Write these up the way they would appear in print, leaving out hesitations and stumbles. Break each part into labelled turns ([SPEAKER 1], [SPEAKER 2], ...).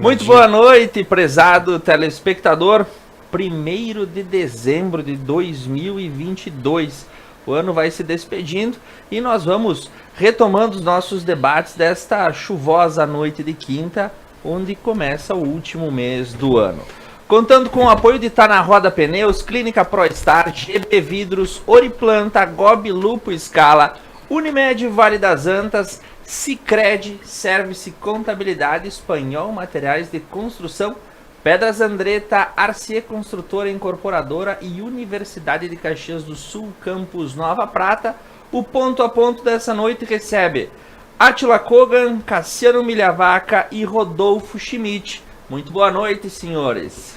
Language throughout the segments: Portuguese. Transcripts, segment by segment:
[SPEAKER 1] Muito boa noite, prezado telespectador. 1º de dezembro de 2022. O ano vai se despedindo e nós vamos retomando os nossos debates desta chuvosa noite de quinta, onde começa o último mês do ano. Contando com o apoio de Tá Na Roda Pneus, Clínica ProStar, GB Vidros, Oriplanta, Gobi Lupo Scala, Unimed Vale das Antas, Sicredi, Service Contabilidade, Espanhol Materiais de Construção, Pedras Andretta, Arcier Construtora Incorporadora e Universidade de Caxias do Sul, Campus Nova Prata. O ponto a ponto dessa noite recebe Átila Kogan, Cassiano Milhavaca e Rodolfo Schmidt. Muito boa noite, senhores.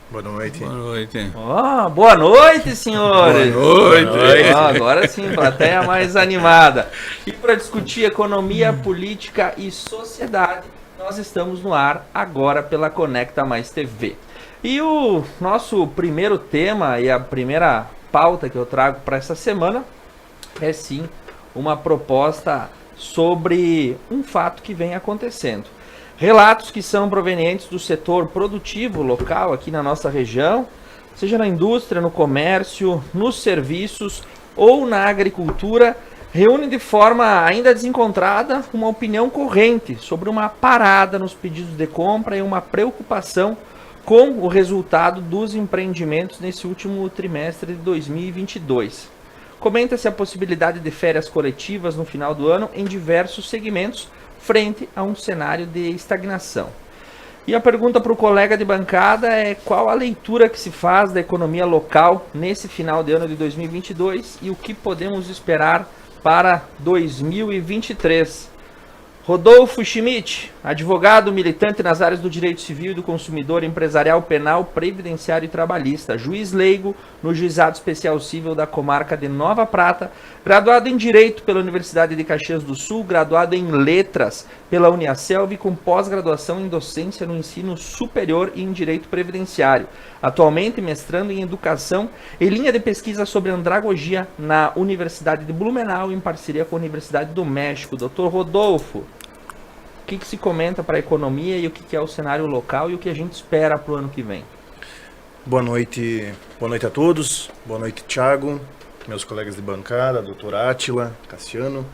[SPEAKER 2] Boa noite.
[SPEAKER 3] Boa noite.
[SPEAKER 1] Boa noite, senhores.
[SPEAKER 3] Boa noite.
[SPEAKER 1] Agora sim, plateia mais animada. E para discutir economia, política e sociedade, nós estamos no ar agora pela Conecta Mais TV. E o nosso primeiro tema e a primeira pauta que eu trago para essa semana é sim uma proposta sobre um fato que vem acontecendo. Relatos que são provenientes do setor produtivo local aqui na nossa região, seja na indústria, no comércio, nos serviços ou na agricultura, reúnem de forma ainda desencontrada uma opinião corrente sobre uma parada nos pedidos de compra e uma preocupação com o resultado dos empreendimentos nesse último trimestre de 2022. Comenta-se a possibilidade de férias coletivas no final do ano em diversos segmentos, frente a um cenário de estagnação. E a pergunta para o colega de bancada é qual a leitura que se faz da economia local nesse final de ano de 2022 e o que podemos esperar para 2023. Rodolfo Schmidt, advogado militante nas áreas do direito civil e do consumidor, empresarial, penal, previdenciário e trabalhista, juiz leigo no Juizado Especial Civil da Comarca de Nova Prata, graduado em Direito pela Universidade de Caxias do Sul, graduado em Letras pela Uniaselv e com pós-graduação em Docência no Ensino Superior e em Direito Previdenciário. Atualmente mestrando em Educação e linha de pesquisa sobre andragogia na Universidade de Blumenau em parceria com a Universidade do México. Dr. Rodolfo, o que se comenta para a economia e o que é o cenário local e o que a gente espera para o ano que vem?
[SPEAKER 2] Boa noite a todos. Boa noite, Thiago, meus colegas de bancada, doutor Átila, Cassiano.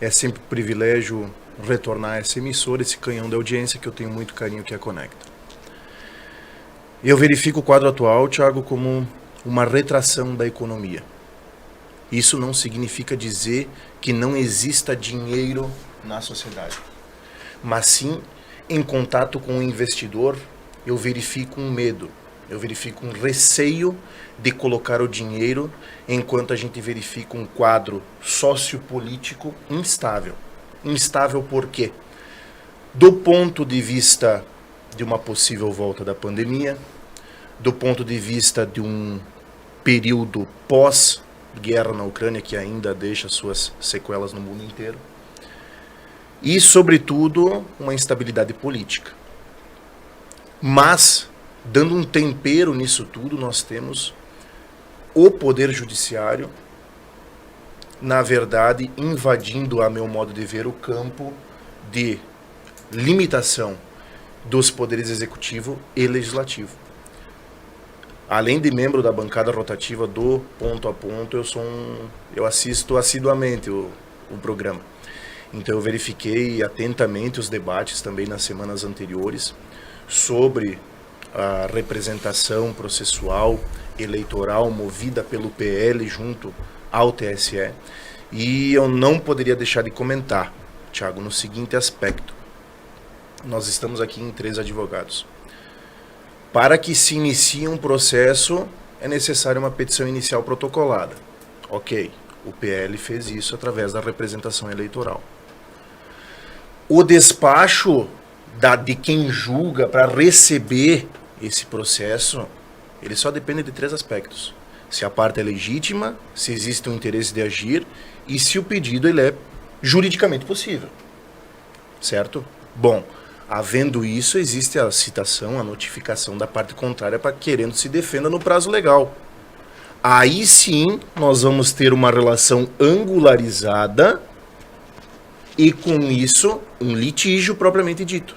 [SPEAKER 2] É sempre um privilégio retornar a essa emissora, esse canhão de audiência que eu tenho muito carinho, que é a Conecta. Eu verifico o quadro atual, Thiago, como uma retração da economia. Isso não significa dizer que não exista dinheiro na sociedade. Mas sim, em contato com o investidor, eu verifico um medo, eu verifico um receio de colocar o dinheiro, enquanto a gente verifica um quadro sociopolítico instável. Instável por quê? Do ponto de vista de uma possível volta da pandemia, do ponto de vista de um período pós-guerra na Ucrânia, que ainda deixa suas sequelas no mundo inteiro, e, sobretudo, uma instabilidade política. Mas, dando um tempero nisso tudo, nós temos o Poder Judiciário, na verdade, invadindo, a meu modo de ver, o campo de limitação dos poderes executivo e legislativo. Além de membro da bancada rotativa do Ponto a Ponto, eu assisto assiduamente o programa. Então eu verifiquei atentamente os debates também nas semanas anteriores sobre a representação processual eleitoral movida pelo PL junto ao TSE. E eu não poderia deixar de comentar, Thiago, no seguinte aspecto. Nós estamos aqui em 3 advogados. Para que se inicie um processo, é necessária uma petição inicial protocolada. Ok, o PL fez isso através da representação eleitoral. O despacho de quem julga para receber esse processo, ele só depende de 3 aspectos. Se a parte é legítima, se existe um interesse de agir e se o pedido ele é juridicamente possível. Certo? Bom, havendo isso, existe a citação, a notificação da parte contrária para querendo se defenda no prazo legal. Aí sim, nós vamos ter uma relação angularizada e com isso, um litígio propriamente dito.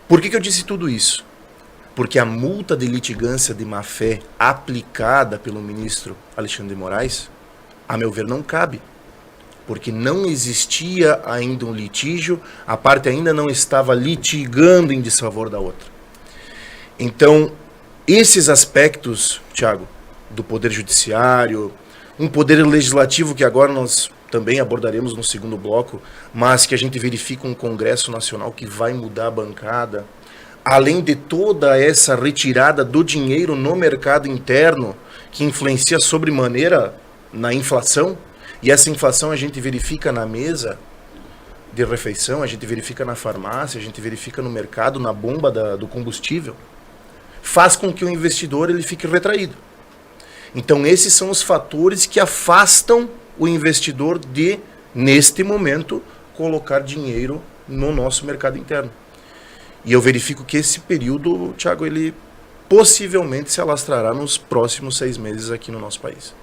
[SPEAKER 2] Por que eu disse tudo isso? Porque a multa de litigância de má-fé aplicada pelo ministro Alexandre de Moraes, a meu ver, não cabe. Porque não existia ainda um litígio, a parte ainda não estava litigando em desfavor da outra. Então, esses aspectos, Thiago, do Poder Judiciário, um Poder Legislativo que agora nós também abordaremos no segundo bloco, mas que a gente verifica um Congresso Nacional que vai mudar a bancada, além de toda essa retirada do dinheiro no mercado interno, que influencia sobremaneira na inflação, e essa inflação a gente verifica na mesa de refeição, a gente verifica na farmácia, a gente verifica no mercado, na bomba do combustível, faz com que o investidor ele fique retraído. Então esses são os fatores que afastam o investidor de, neste momento, colocar dinheiro no nosso mercado interno. E eu verifico que esse período, Thiago, ele possivelmente se alastrará nos próximos 6 meses aqui no nosso país.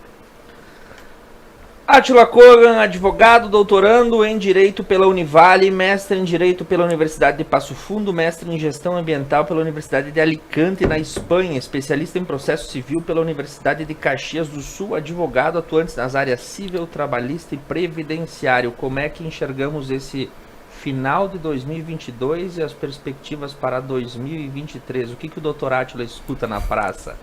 [SPEAKER 1] Átila Kogan, advogado, doutorando em Direito pela Univale, mestre em Direito pela Universidade de Passo Fundo, mestre em Gestão Ambiental pela Universidade de Alicante, na Espanha, especialista em Processo Civil pela Universidade de Caxias do Sul, advogado atuante nas áreas civil, trabalhista e previdenciário. Como é que enxergamos esse final de 2022 e as perspectivas para 2023? O que o doutor Átila escuta na praça?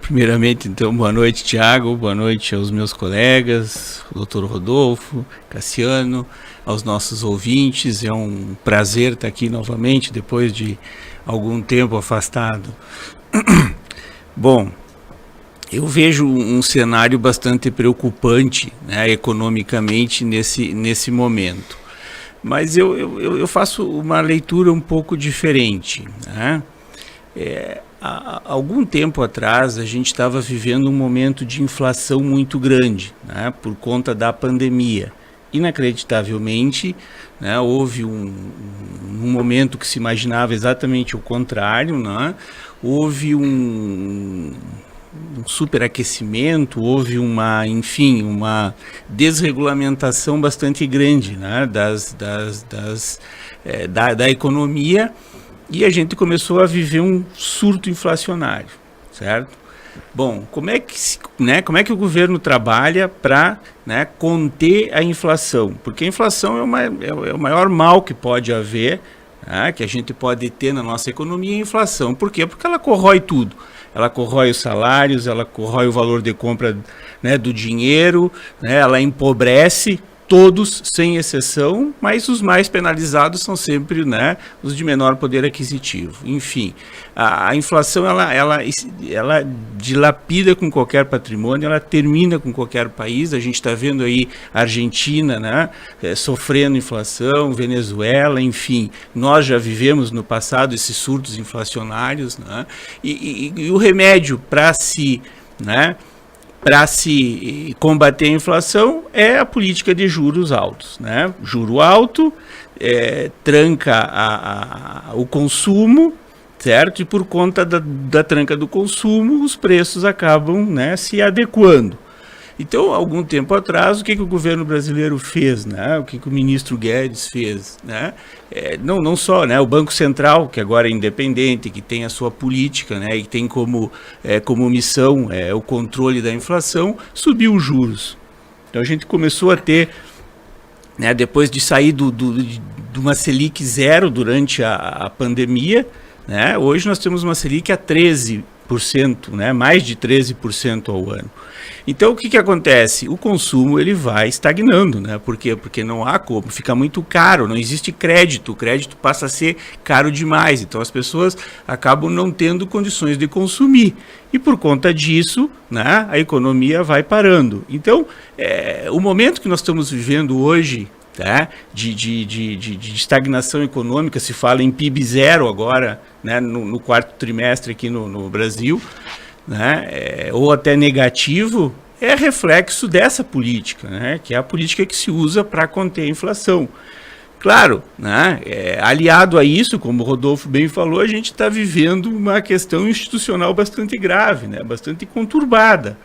[SPEAKER 3] Primeiramente, então, boa noite, Tiago, boa noite aos meus colegas, o doutor Rodolfo, Cassiano, aos nossos ouvintes. É um prazer estar aqui novamente, depois de algum tempo afastado. Bom, eu vejo um cenário bastante preocupante, né, economicamente nesse momento. Mas eu faço uma leitura um pouco diferente, né? Há algum tempo atrás, a gente estava vivendo um momento de inflação muito grande, né, por conta da pandemia. Inacreditavelmente, né, houve um momento que se imaginava exatamente o contrário, né? Houve um superaquecimento, houve uma desregulamentação bastante grande, né, da economia. E a gente começou a viver um surto inflacionário, certo? Bom, como é que o governo trabalha para, né, conter a inflação? Porque a inflação é o maior mal que pode haver, né, que a gente pode ter na nossa economia, a inflação. Por quê? Porque ela corrói tudo. Ela corrói os salários, ela corrói o valor de compra, né, do dinheiro, né, ela empobrece todos, sem exceção, mas os mais penalizados são sempre, né, os de menor poder aquisitivo. Enfim, a inflação ela dilapida com qualquer patrimônio, ela termina com qualquer país. A gente está vendo aí a Argentina, né, sofrendo inflação, Venezuela, enfim. Nós já vivemos no passado esses surtos inflacionários, né, e o remédio para se combater a inflação é a política de juros altos, né? Juro alto tranca o consumo, certo? E por conta da tranca do consumo, os preços acabam, né, se adequando. Então, algum tempo atrás, o que o governo brasileiro fez, né? O que o ministro Guedes fez, né? Não só, né, o Banco Central, que agora é independente, que tem a sua política, né, e tem como missão o controle da inflação, subiu os juros. Então a gente começou a ter, né, depois de sair de uma Selic zero durante a pandemia, né, hoje nós temos uma Selic a 13%, né, mais de 13% ao ano. Então o que acontece? O consumo ele vai estagnando, né? Por quê? Porque não há como, fica muito caro, não existe crédito, o crédito passa a ser caro demais, então as pessoas acabam não tendo condições de consumir. E por conta disso, né, a economia vai parando. Então, o momento que nós estamos vivendo hoje, tá, de estagnação econômica, se fala em PIB zero agora, né, no quarto trimestre aqui no Brasil, né, ou até negativo, é reflexo dessa política, né, que é a política que se usa para conter a inflação. Claro, né, aliado a isso, como o Rodolfo bem falou, a gente está vivendo uma questão institucional bastante grave, né, bastante conturbada.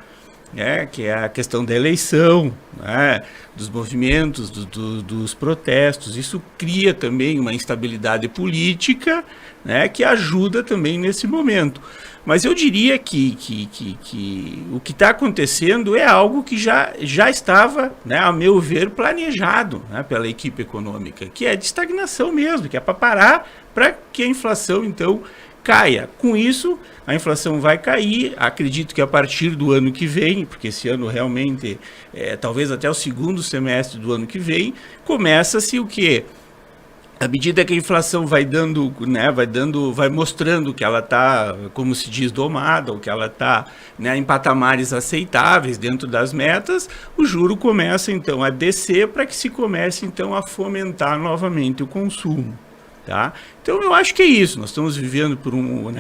[SPEAKER 3] que é a questão da eleição, né, dos movimentos, dos protestos. Isso cria também uma instabilidade política, né, que ajuda também nesse momento. Mas eu diria que o que está acontecendo é algo que já estava, né, a meu ver, planejado, né, pela equipe econômica, que é de estagnação mesmo, que é para parar, para que a inflação, então, caia. Com isso, a inflação vai cair, acredito que a partir do ano que vem, porque esse ano realmente, talvez até o segundo semestre do ano que vem, começa-se o quê? À medida que a inflação vai dando, né, vai mostrando que ela está, como se diz, domada, ou que ela está, né, em patamares aceitáveis dentro das metas, o juro começa então a descer para que se comece então a fomentar novamente o consumo. Tá? Então eu acho que é isso, nós estamos vivendo por um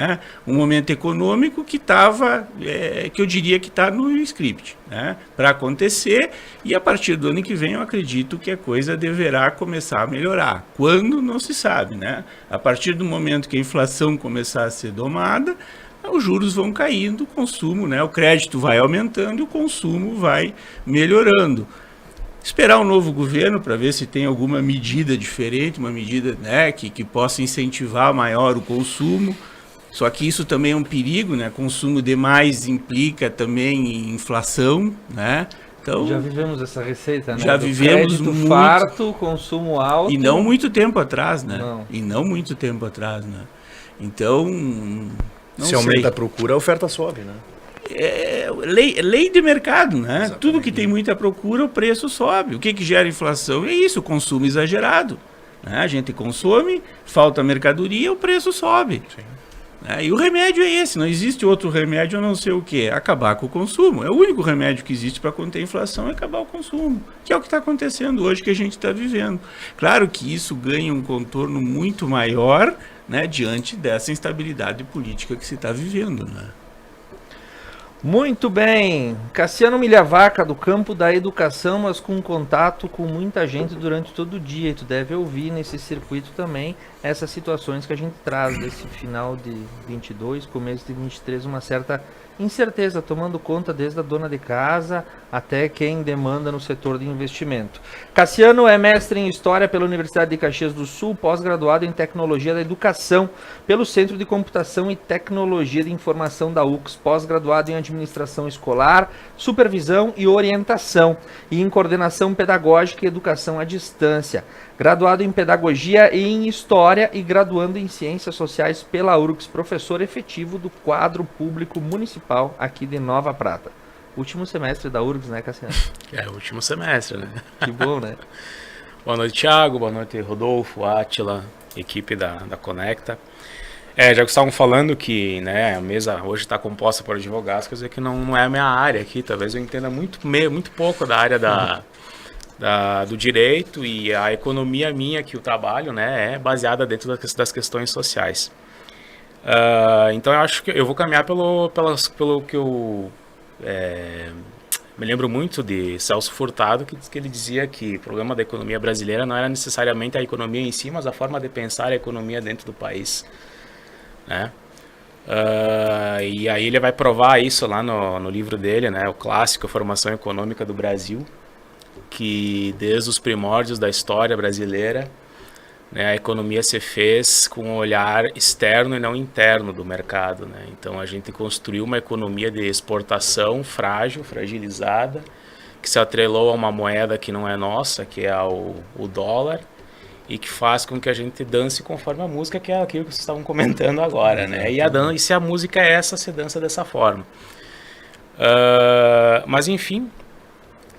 [SPEAKER 3] momento econômico que que eu diria que está no script, né, para acontecer, e a partir do ano que vem eu acredito que a coisa deverá começar a melhorar. Quando, não se sabe, né? A partir do momento que a inflação começar a ser domada, os juros vão caindo, o consumo, né, o crédito vai aumentando e o consumo vai melhorando. Esperar um novo governo para ver se tem alguma medida diferente, uma medida, né, que possa incentivar maior o consumo. Só que isso também é um perigo, né? Consumo demais implica também inflação, né? Então,
[SPEAKER 1] já vivemos essa receita, né?
[SPEAKER 3] Já vivemos muito
[SPEAKER 1] farto, consumo alto.
[SPEAKER 3] E não muito tempo atrás, né?
[SPEAKER 1] Não.
[SPEAKER 3] E não muito tempo atrás, né? Então, não
[SPEAKER 2] se
[SPEAKER 3] sei.
[SPEAKER 2] aumenta a procura, a oferta sobe, né?
[SPEAKER 3] É lei de mercado, né?
[SPEAKER 2] Exatamente.
[SPEAKER 3] Tudo que tem muita procura, o preço sobe. O que gera inflação? É isso, o consumo exagerado. Né? A gente consome, falta mercadoria, o preço sobe.
[SPEAKER 2] Sim.
[SPEAKER 3] E o remédio é esse, não existe outro remédio a não ser o quê? Acabar com o consumo. É o único remédio que existe para conter a inflação, é acabar o consumo, que é o que está acontecendo hoje, que a gente está vivendo. Claro que isso ganha um contorno muito maior, né, diante dessa instabilidade política que se está vivendo, né?
[SPEAKER 1] Muito bem, Cassiano Milhavaca, do campo da educação, mas com contato com muita gente durante todo o dia, e tu deve ouvir nesse circuito também essas situações que a gente traz desse final de 22, começo de 23, uma certa incerteza, tomando conta desde a dona de casa até quem demanda no setor de investimento. Cassiano é mestre em História pela Universidade de Caxias do Sul, pós-graduado em Tecnologia da Educação pelo Centro de Computação e Tecnologia de Informação da UX, pós-graduado em Administração Escolar, Supervisão e Orientação e em Coordenação Pedagógica e Educação à Distância, graduado em Pedagogia e em História e graduando em Ciências Sociais pela URGS, professor efetivo do quadro público municipal aqui de Nova Prata. Último semestre da URGS, né, Cassiano?
[SPEAKER 4] É, último semestre, né?
[SPEAKER 1] Que bom, né?
[SPEAKER 4] Boa noite, Thiago. Boa noite, Rodolfo, Átila, equipe da Conecta. Já que estavam falando que, né, a mesa hoje está composta por advogados, quer dizer que não é a minha área aqui. Talvez eu entenda muito pouco da área do direito, e a economia minha, que eu trabalho, né, é baseada dentro das questões sociais. Então eu acho que eu vou caminhar pelo que eu me lembro muito de Celso Furtado, que ele dizia que o problema da economia brasileira não era necessariamente a economia em si, mas a forma de pensar a economia dentro do país, né? E aí ele vai provar isso lá no livro dele, né, o clássico Formação Econômica do Brasil, que desde os primórdios da história brasileira, né, a economia se fez com um olhar externo e não interno do mercado, né? Então a gente construiu uma economia de exportação frágil, fragilizada, que se atrelou a uma moeda que não é nossa, que é o dólar, e que faz com que a gente dance conforme a música, que é aquilo que vocês estavam comentando agora, né? E se a música é essa, se dança dessa forma. Mas enfim,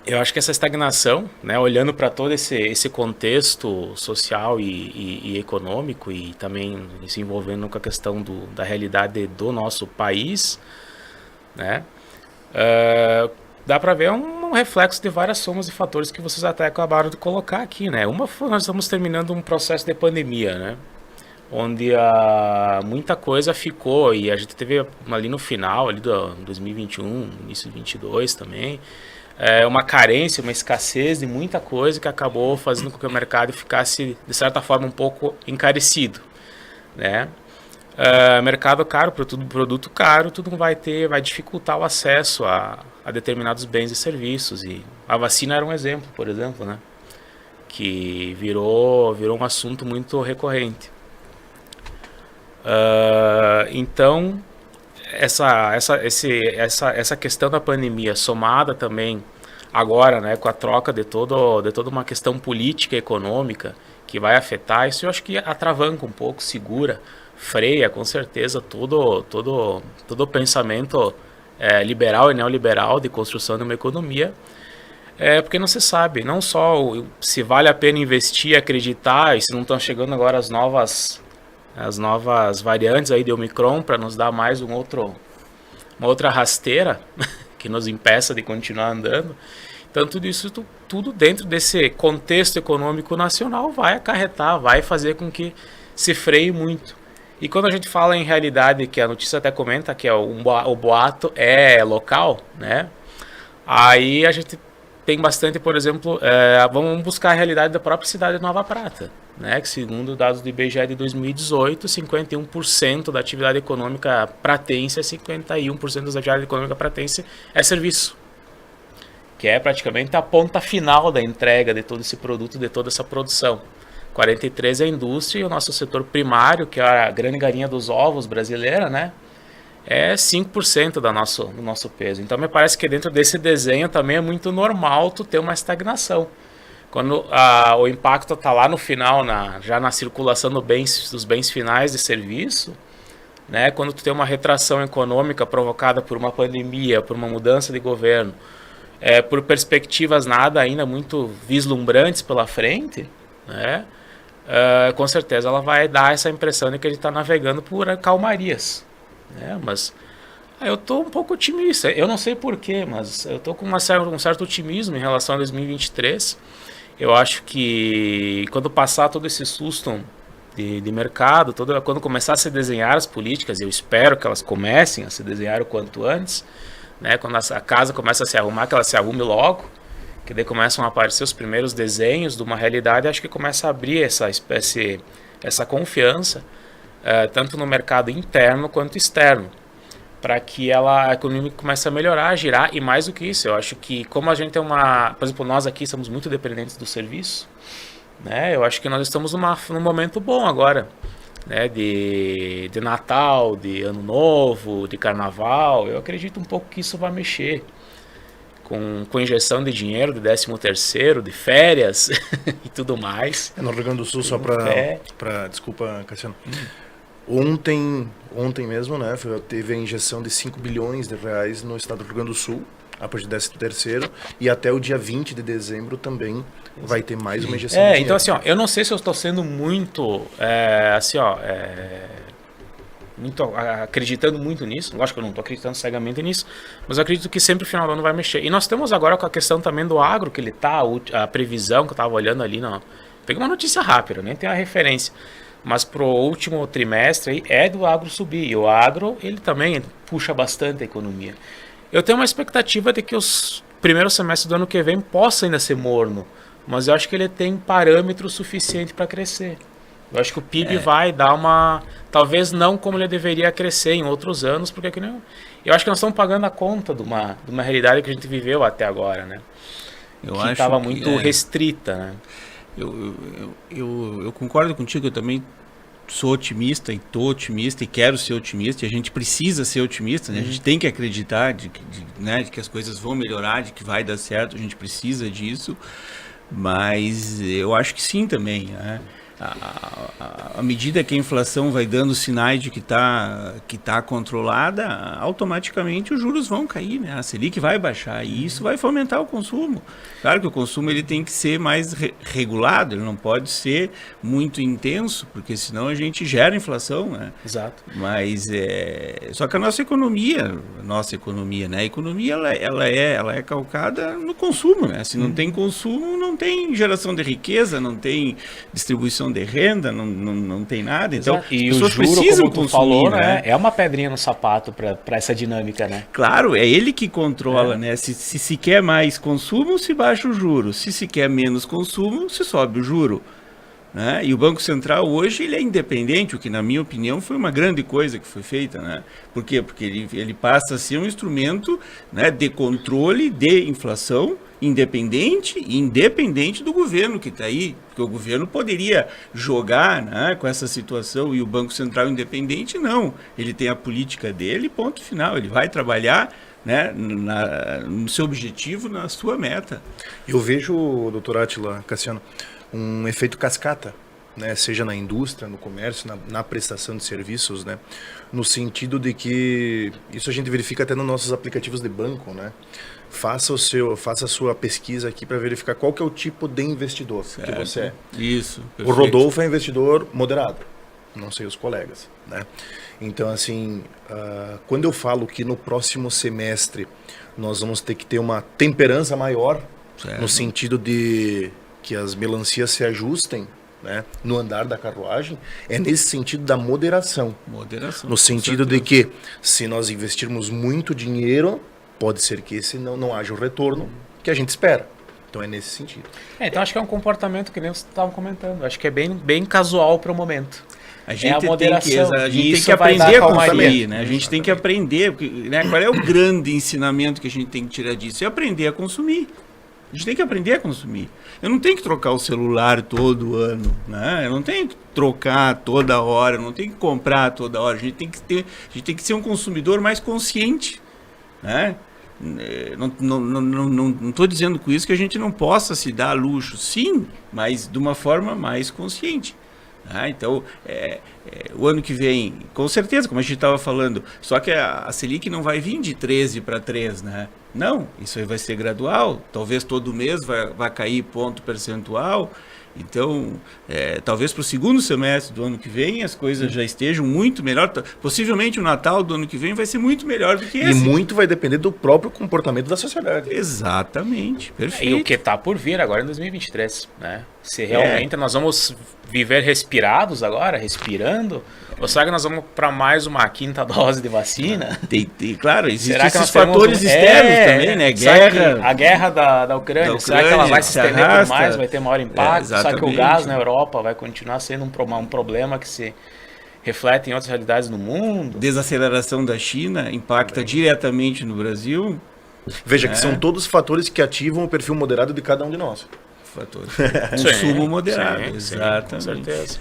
[SPEAKER 4] eu acho que essa estagnação, né, olhando para todo esse contexto social e econômico, e também se envolvendo com a questão da realidade do nosso país, né, dá para ver um reflexo de várias somas de fatores que vocês até acabaram de colocar aqui, né? Uma foi, nós estamos terminando um processo de pandemia, né, onde muita coisa ficou, e a gente teve ali no final ali do 2021, início de 2022 também, uma carência, uma escassez de muita coisa que acabou fazendo com que o mercado ficasse, de certa forma, um pouco encarecido, né? mercado caro, produto caro, tudo vai dificultar o acesso a determinados bens e serviços. E a vacina era um exemplo, por exemplo, né? Que virou um assunto muito recorrente. Então, essa questão da pandemia, somada também agora, né, com a troca de toda uma questão política e econômica que vai afetar, isso eu acho que atravanca um pouco, segura, freia com certeza todo o pensamento liberal e neoliberal de construção de uma economia, porque não se sabe, não só se vale a pena investir, acreditar, e se não estão chegando agora as novas variantes aí de Omicron para nos dar mais uma outra rasteira que nos impeça de continuar andando. Então tudo dentro desse contexto econômico nacional vai acarretar, vai fazer com que se freie muito. E quando a gente fala em realidade, que a notícia até comenta que o boato é local, né? Aí a gente tem bastante, por exemplo, vamos buscar a realidade da própria cidade de Nova Prata, né? Que segundo dados do IBGE de 2018, 51% da atividade econômica pratense, 51% da atividade econômica pratense é serviço, que é praticamente a ponta final da entrega de todo esse produto, de toda essa produção. 43% é a indústria, e o nosso setor primário, que é a grande galinha dos ovos brasileira, né? É 5% do nosso peso. Então me parece que dentro desse desenho também é muito normal tu ter uma estagnação. Quando o impacto está lá no final, já na circulação dos bens finais de serviço, né? Quando tu tem uma retração econômica provocada por uma pandemia, por uma mudança de governo, por perspectivas nada ainda muito vislumbrantes pela frente, né? Com certeza ela vai dar essa impressão de que a gente está navegando por calmarias, né? Mas eu estou um pouco otimista, eu não sei porquê, mas eu estou com um certo otimismo em relação a 2023. Eu acho que quando passar todo esse susto de mercado, quando começar a se desenhar as políticas, eu espero que elas comecem a se desenhar o quanto antes, né? Quando a casa começa a se arrumar, que ela se arrume logo, que daí começam a aparecer os primeiros desenhos de uma realidade, acho que começa a abrir essa confiança, tanto no mercado interno quanto externo, para que a economia comece a melhorar, a girar, e mais do que isso, eu acho que como a gente tem por exemplo, nós aqui estamos muito dependentes do serviço, né? Eu acho que nós estamos num momento bom agora, né? De Natal, de Ano Novo, de Carnaval. Eu acredito um pouco que isso vai mexer com injeção de dinheiro, de 13º, de férias e tudo mais.
[SPEAKER 2] No Rio Grande do Sul, só para desculpa, Cassiano. Ontem mesmo, né, teve a injeção de 5 bilhões de reais no estado do Rio Grande do Sul, a partir do 13º, e até o dia 20 de dezembro também vai ter mais uma injeção de dinheiro.
[SPEAKER 4] Então assim, eu não sei se eu estou sendo muito, acreditando muito nisso. Lógico que eu não estou acreditando cegamente nisso, mas eu acredito que sempre no final do ano vai mexer. E nós temos agora com a questão também do agro, que ele tá, a previsão que eu estava olhando ali, peguei uma notícia rápida, nem tem a referência, mas pro último trimestre aí do agro subir, e o agro ele também puxa bastante a economia. Eu tenho uma expectativa de que os primeiros semestres do ano que vem possa ainda ser morno, mas eu acho que ele tem parâmetro suficiente para crescer. Eu acho que o PIB vai dar talvez não como ele deveria crescer em outros anos, porque eu acho que nós estamos pagando a conta de uma realidade que a gente viveu até agora, né? Que estava muito restrita, né?
[SPEAKER 3] Eu concordo contigo, eu também sou otimista e estou otimista e quero ser otimista, e a gente precisa ser otimista, né? A gente tem que acreditar de que as coisas vão melhorar, de que vai dar certo, a gente precisa disso, mas eu acho que sim também, né? À medida que a inflação vai dando sinais de que tá controlada, automaticamente os juros vão cair, né? A Selic vai baixar e isso vai fomentar o consumo. Claro que o consumo ele tem que ser mais regulado, ele não pode ser muito intenso, porque senão a gente gera inflação, né?
[SPEAKER 4] Exato.
[SPEAKER 3] Mas só que a nossa economia, né? A economia ela é calcada no consumo, né? Se não tem consumo, não tem geração de riqueza, não tem distribuição de renda, não tem nada. Então,
[SPEAKER 4] e o juro, como tu falou, né? É uma pedrinha no sapato para essa dinâmica, né?
[SPEAKER 3] Claro, é ele que controla, né? Se quer mais consumo, se baixa o juro. Se quer menos consumo, se sobe o juro. né? E o Banco Central hoje ele é independente, o que na minha opinião foi uma grande coisa que foi feita, né? Por quê? Porque ele passa a ser um instrumento, né, de controle de inflação independente do governo que está aí, porque o governo poderia jogar, né, com essa situação, e o Banco Central independente não, ele tem a política dele, ponto final, ele vai trabalhar, né, no seu objetivo, na sua meta.
[SPEAKER 2] Eu vejo, doutor Átila, Cassiano, um efeito cascata, né, seja na indústria, no comércio, na prestação de serviços, né, no sentido de que, isso a gente verifica até nos nossos aplicativos de banco, né, faça a sua pesquisa aqui para verificar qual que é o tipo de investidor que você é.
[SPEAKER 3] Isso.
[SPEAKER 2] O Rodolfo é investidor moderado, não sei os colegas, né? Então, assim, quando eu falo que no próximo semestre nós vamos ter que ter uma temperança maior,
[SPEAKER 3] certo,
[SPEAKER 2] no sentido de que as melancias se ajustem, né, no andar da carruagem, é nesse sentido da moderação. No sentido de que, se nós investirmos muito dinheiro, pode ser que esse não haja o retorno que a gente espera. Então é nesse sentido.
[SPEAKER 4] Então acho que é um comportamento que nem vocês estavam comentando. Acho que é bem casual para o momento.
[SPEAKER 3] A gente
[SPEAKER 4] a moderação.
[SPEAKER 3] A gente tem que aprender a consumir, né? A gente tem que aprender, porque, né, qual é o grande ensinamento que a gente tem que tirar disso? É aprender a consumir. A gente tem que aprender a consumir. Eu não tenho que trocar o celular todo ano, né? Eu não tenho que trocar toda hora, eu não tenho que comprar toda hora. A gente tem que ser um consumidor mais consciente, né? Não estou dizendo com isso que a gente não possa se dar luxo, sim, mas de uma forma mais consciente. Então, o ano que vem, com certeza, como a gente estava falando, só que a Selic não vai vir de 13 para 3, né? Não, isso aí vai ser gradual, talvez todo mês vai cair ponto percentual. Então, talvez para o segundo semestre do ano que vem as coisas já estejam muito melhor. Possivelmente o Natal do ano que vem vai ser muito melhor do que esse.
[SPEAKER 2] E muito vai depender do próprio comportamento da sociedade.
[SPEAKER 3] Exatamente, perfeito.
[SPEAKER 4] E o que está por vir agora em 2023, né? Se realmente nós vamos viver respirando, ou será que nós vamos para mais uma quinta dose de vacina?
[SPEAKER 3] Claro, existem esses fatores externos também, né?
[SPEAKER 4] A guerra da Ucrânia, será que ela vai se estender por mais, vai ter maior impacto? Será que o gás na Europa vai continuar sendo um problema que se reflete em outras realidades no mundo?
[SPEAKER 3] Desaceleração da China impacta diretamente no Brasil.
[SPEAKER 2] Veja que são todos fatores que ativam o perfil moderado de cada um de nós.
[SPEAKER 3] Consumo moderado, exatamente.
[SPEAKER 4] Com certeza.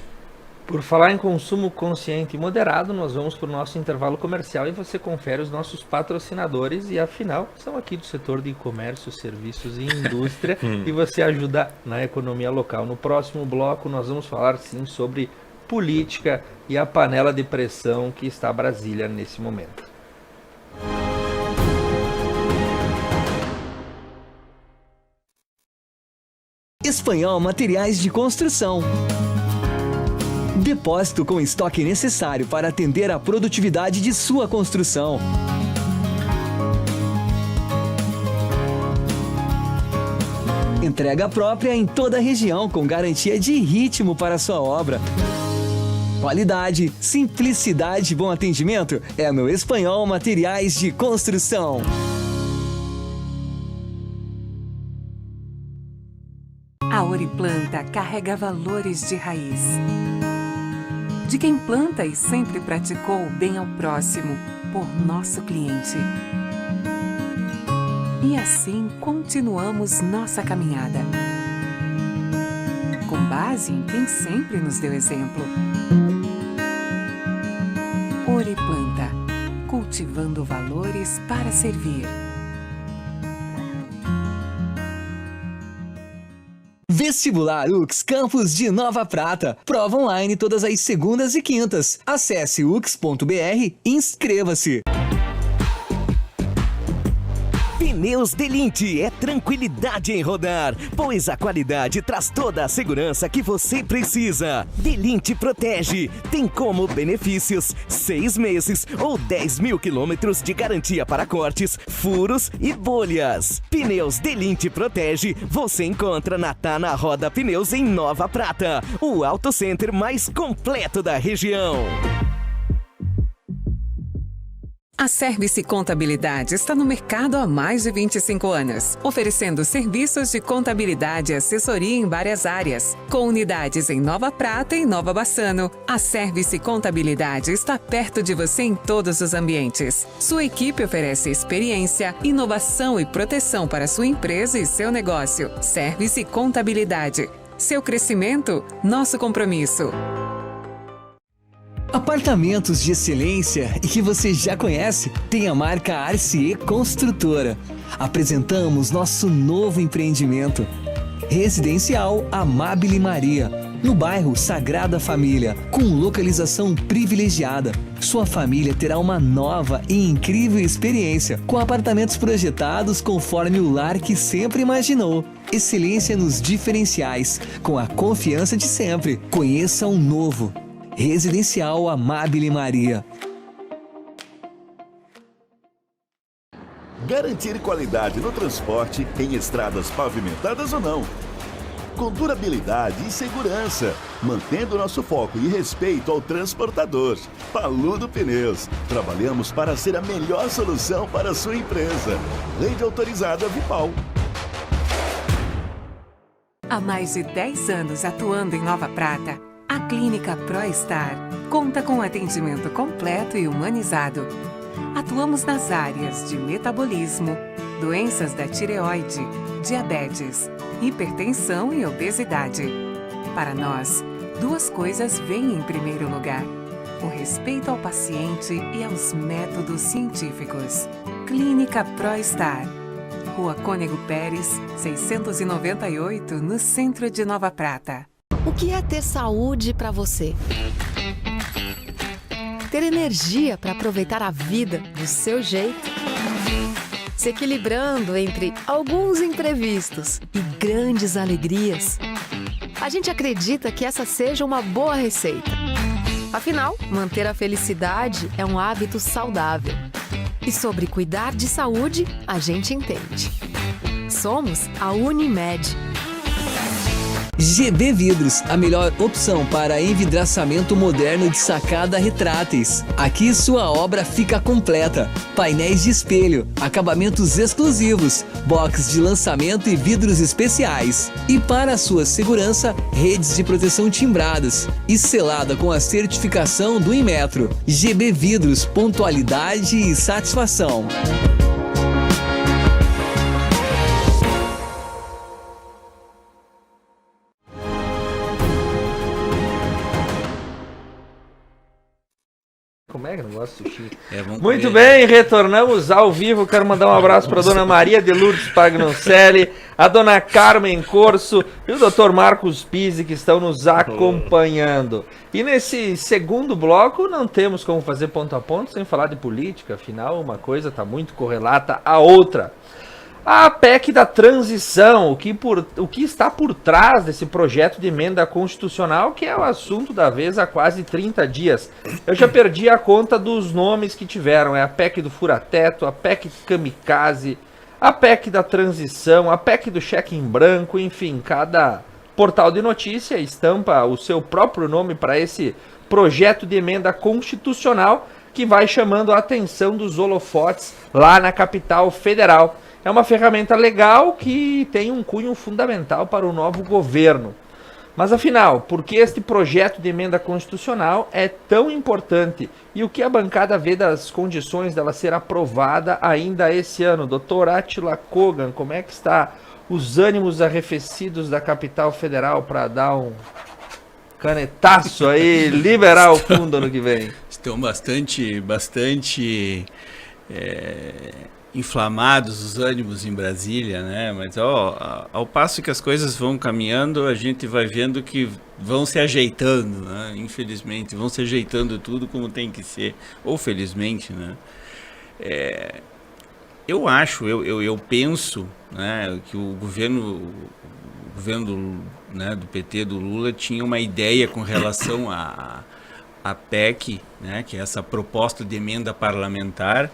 [SPEAKER 1] Por falar em consumo consciente e moderado, nós vamos para o nosso intervalo comercial e você confere os nossos patrocinadores e, afinal, são aqui do setor de comércio, serviços e indústria e você ajuda na economia local. No próximo bloco, nós vamos falar, sim, sobre política e a panela de pressão que está Brasília nesse momento.
[SPEAKER 5] Espanhol Materiais de Construção. Depósito com estoque necessário para atender à produtividade de sua construção. Entrega própria em toda a região com garantia de ritmo para sua obra. Qualidade, simplicidade e bom atendimento é no Espanhol Materiais de Construção.
[SPEAKER 6] A Oriplanta carrega valores de raiz. De quem planta e sempre praticou o bem ao próximo, por nosso cliente. E assim continuamos nossa caminhada. Com base em quem sempre nos deu exemplo. Oriplanta, cultivando valores para servir.
[SPEAKER 5] Vestibular UX Campus de Nova Prata. Prova online todas as segundas e quintas. Acesse ux.br e inscreva-se.
[SPEAKER 7] Pneus Delinte é tranquilidade em rodar, pois a qualidade traz toda a segurança que você precisa. Delinte protege. Tem como benefícios 6 meses ou 10 mil quilômetros de garantia para cortes, furos e bolhas. Pneus Delinte protege. Você encontra na Tana Roda Pneus em Nova Prata, o auto center mais completo da região.
[SPEAKER 6] A Service Contabilidade está no mercado há mais de 25 anos, oferecendo serviços de contabilidade e assessoria em várias áreas. Com unidades em Nova Prata e Nova Bassano, a Service Contabilidade está perto de você em todos os ambientes. Sua equipe oferece experiência, inovação e proteção para sua empresa e seu negócio. Service Contabilidade. Seu crescimento, nosso compromisso.
[SPEAKER 5] Apartamentos de excelência e que você já conhece tem a marca Arcier Construtora. Apresentamos nosso novo empreendimento, Residencial Amabile Maria, no bairro Sagrada Família, com localização privilegiada. Sua família terá uma nova e incrível experiência, com apartamentos projetados conforme o lar que sempre imaginou. Excelência nos diferenciais, com a confiança de sempre. Conheça um novo Residencial Amabile Maria.
[SPEAKER 8] Garantir qualidade no transporte em estradas pavimentadas ou não. Com durabilidade e segurança, mantendo nosso foco e respeito ao transportador. Paludo Pneus. Trabalhamos para ser a melhor solução para a sua empresa. Rede autorizada Vipal.
[SPEAKER 6] Há mais de 10 anos atuando em Nova Prata, a Clínica ProStar conta com atendimento completo e humanizado. Atuamos nas áreas de metabolismo, doenças da tireoide, diabetes, hipertensão e obesidade. Para nós, duas coisas vêm em primeiro lugar: o respeito ao paciente e aos métodos científicos. Clínica ProStar, Rua Cônego Pérez, 698, no centro de Nova Prata.
[SPEAKER 9] O que é ter saúde para você? Ter energia para aproveitar a vida do seu jeito? Se equilibrando entre alguns imprevistos e grandes alegrias? A gente acredita que essa seja uma boa receita. Afinal, manter a felicidade é um hábito saudável. E sobre cuidar de saúde, a gente entende. Somos a Unimed.
[SPEAKER 5] GB Vidros, a melhor opção para envidraçamento moderno de sacada retráteis. Aqui sua obra fica completa. Painéis de espelho, acabamentos exclusivos, box de lançamento e vidros especiais. E para a sua segurança, redes de proteção timbradas e selada com a certificação do Inmetro. GB Vidros, pontualidade e satisfação.
[SPEAKER 1] Como é que eu não gosto de sushi?
[SPEAKER 3] Muito
[SPEAKER 1] Muito bem, retornamos ao vivo. Quero mandar um abraço para a dona Maria de Lourdes Pagnoncelli, a dona Carmen Corso e o doutor Marcos Pizzi, que estão nos acompanhando. E nesse segundo bloco não temos como fazer ponto a ponto sem falar de política, afinal uma coisa está muito correlata à outra. A PEC da transição, o que está por trás desse projeto de emenda constitucional, que é o assunto da vez há quase 30 dias. Eu já perdi a conta dos nomes que tiveram. É a PEC do fura-teto, a PEC kamikaze, a PEC da transição, a PEC do cheque em branco, enfim, cada portal de notícia estampa o seu próprio nome para esse projeto de emenda constitucional que vai chamando a atenção dos holofotes lá na capital federal. É uma ferramenta legal que tem um cunho fundamental para o novo governo. Mas afinal, por que este projeto de emenda constitucional é tão importante? E o que a bancada vê das condições dela ser aprovada ainda esse ano? Dr. Átila Kogan, como é que está os ânimos arrefecidos da capital federal para dar um canetaço aí, liberar o fundo ano que vem?
[SPEAKER 3] Estão bastante inflamados os ânimos em Brasília, né? Mas ao passo que as coisas vão caminhando, a gente vai vendo que vão se ajeitando, né? Infelizmente, vão se ajeitando tudo como tem que ser, ou felizmente, né? Eu penso, né, que o governo né, do PT, do Lula, tinha uma ideia com relação à PEC, né, que é essa proposta de emenda parlamentar,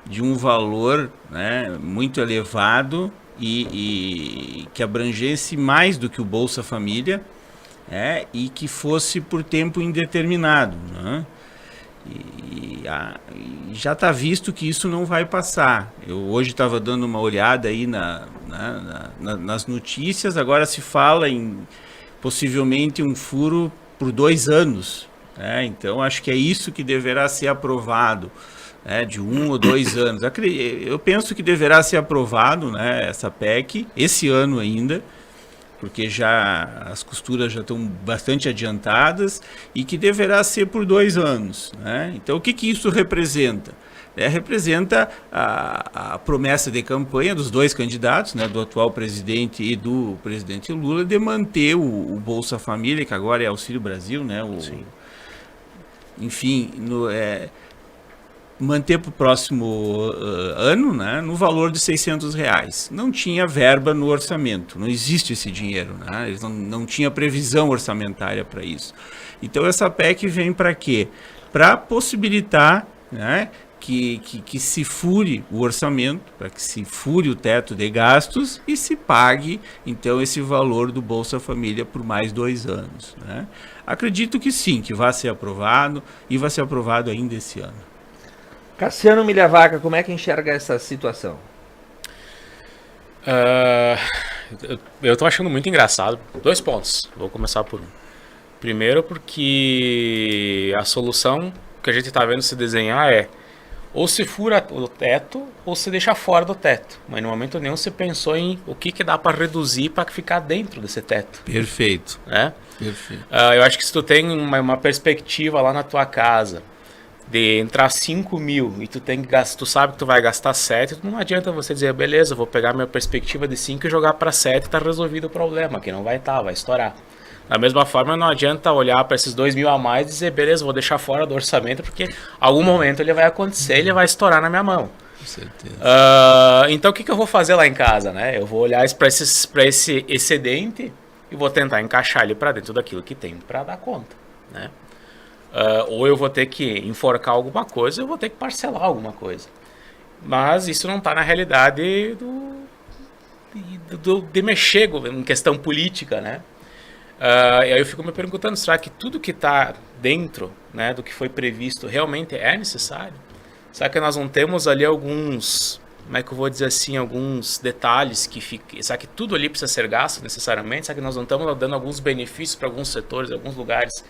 [SPEAKER 3] de um valor, né, muito elevado e que abrangesse mais do que o Bolsa Família, e que fosse por tempo indeterminado, né? E já está visto que isso não vai passar. Eu hoje estava dando uma olhada aí nas notícias, agora se fala em possivelmente um furo por 2 anos. Né? Então, acho que é isso que deverá ser aprovado, né? De 1 ou 2 anos. Eu penso que deverá ser aprovado, né, essa PEC esse ano ainda, porque já as costuras já estão bastante adiantadas e que deverá ser por 2 anos. Né? Então, o que isso representa? Representa a promessa de campanha dos 2 candidatos, né, do atual presidente e do presidente Lula, de manter o Bolsa Família, que agora é Auxílio Brasil, né, enfim, manter para o próximo ano, né, no valor de R$600. Não tinha verba no orçamento, não existe esse dinheiro, né, eles não tinha previsão orçamentária para isso. Então essa PEC vem para quê? Para possibilitar, né, que se fure o orçamento, para que se fure o teto de gastos e se pague, então, esse valor do Bolsa Família por mais 2 anos. Né? Acredito que sim, que vai ser aprovado e vai ser aprovado ainda esse ano.
[SPEAKER 1] Cassiano Milhavaca, como é que enxerga essa situação?
[SPEAKER 4] Eu estou achando muito engraçado. 2 pontos. Vou começar por um. Primeiro, porque a solução que a gente está vendo se desenhar é ou se fura o teto ou se deixa fora do teto. Mas no momento nenhum se pensou em o que dá para reduzir para ficar dentro desse teto.
[SPEAKER 3] Perfeito.
[SPEAKER 4] Né?
[SPEAKER 3] Perfeito.
[SPEAKER 4] Eu acho que se tu tem uma perspectiva lá na tua casa de entrar 5 mil e tu sabe que tu vai gastar 7, não adianta você dizer, beleza, vou pegar minha perspectiva de 5 e jogar para 7 e tá resolvido o problema, que não vai vai estourar. Da mesma forma, não adianta olhar para esses 2 mil a mais e dizer, beleza, vou deixar fora do orçamento, porque algum momento ele vai acontecer, ele vai estourar na minha mão.
[SPEAKER 3] Com certeza.
[SPEAKER 4] Então, o que eu vou fazer lá em casa? Né? Eu vou olhar para esse excedente e vou tentar encaixar ele para dentro daquilo que tem para dar conta. Né? Ou eu vou ter que enforcar alguma coisa, ou eu vou ter que parcelar alguma coisa. Mas isso não está na realidade de mexer em questão política, né? E aí eu fico me perguntando, será que tudo que está dentro, né, do que foi previsto realmente é necessário? Será que nós não temos ali alguns, como é que eu vou dizer assim, alguns detalhes será que tudo ali precisa ser gasto necessariamente? Será que nós não estamos dando alguns benefícios para alguns setores, alguns lugares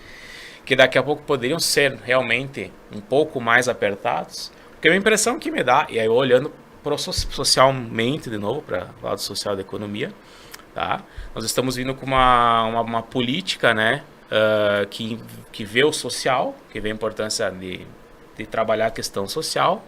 [SPEAKER 4] que daqui a pouco poderiam ser realmente um pouco mais apertados? Porque a impressão que me dá, e aí eu olhando socialmente de novo, para o lado social da economia, tá? Nós estamos vindo com uma política, né, que vê o social, que vê a importância de trabalhar a questão social.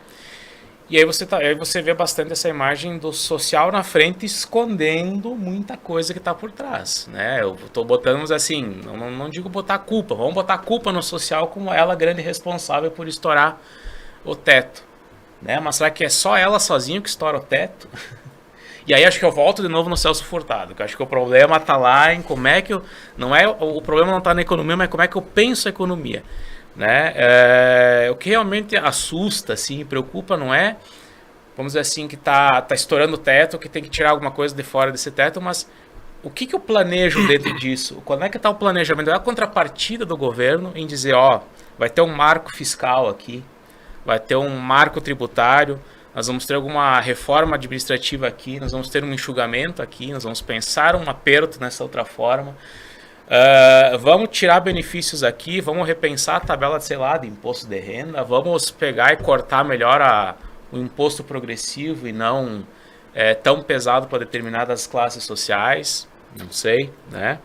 [SPEAKER 4] E aí você vê bastante essa imagem do social na frente, escondendo muita coisa que está por trás. Né? Eu estou botando assim, não digo botar culpa, vamos botar a culpa no social como ela grande responsável por estourar o teto. Né? Mas será que é só ela sozinha que estoura o teto? E aí acho que eu volto de novo no Celso Furtado, que eu acho que o problema está lá em como é que o problema não está na economia, mas como é que eu penso a economia. Né? O que realmente assusta, assim, preocupa não é, vamos dizer assim, que tá estourando o teto, que tem que tirar alguma coisa de fora desse teto, mas o que eu planejo dentro disso? Quando é que está o planejamento? É a contrapartida do governo em dizer, vai ter um marco fiscal aqui, vai ter um marco tributário, nós vamos ter alguma reforma administrativa aqui, nós vamos ter um enxugamento aqui, nós vamos pensar um aperto nessa outra forma, vamos tirar benefícios aqui, vamos repensar a tabela, sei lá, de imposto de renda, vamos pegar e cortar melhor o imposto progressivo e não tão pesado para determinadas classes sociais, não sei, né?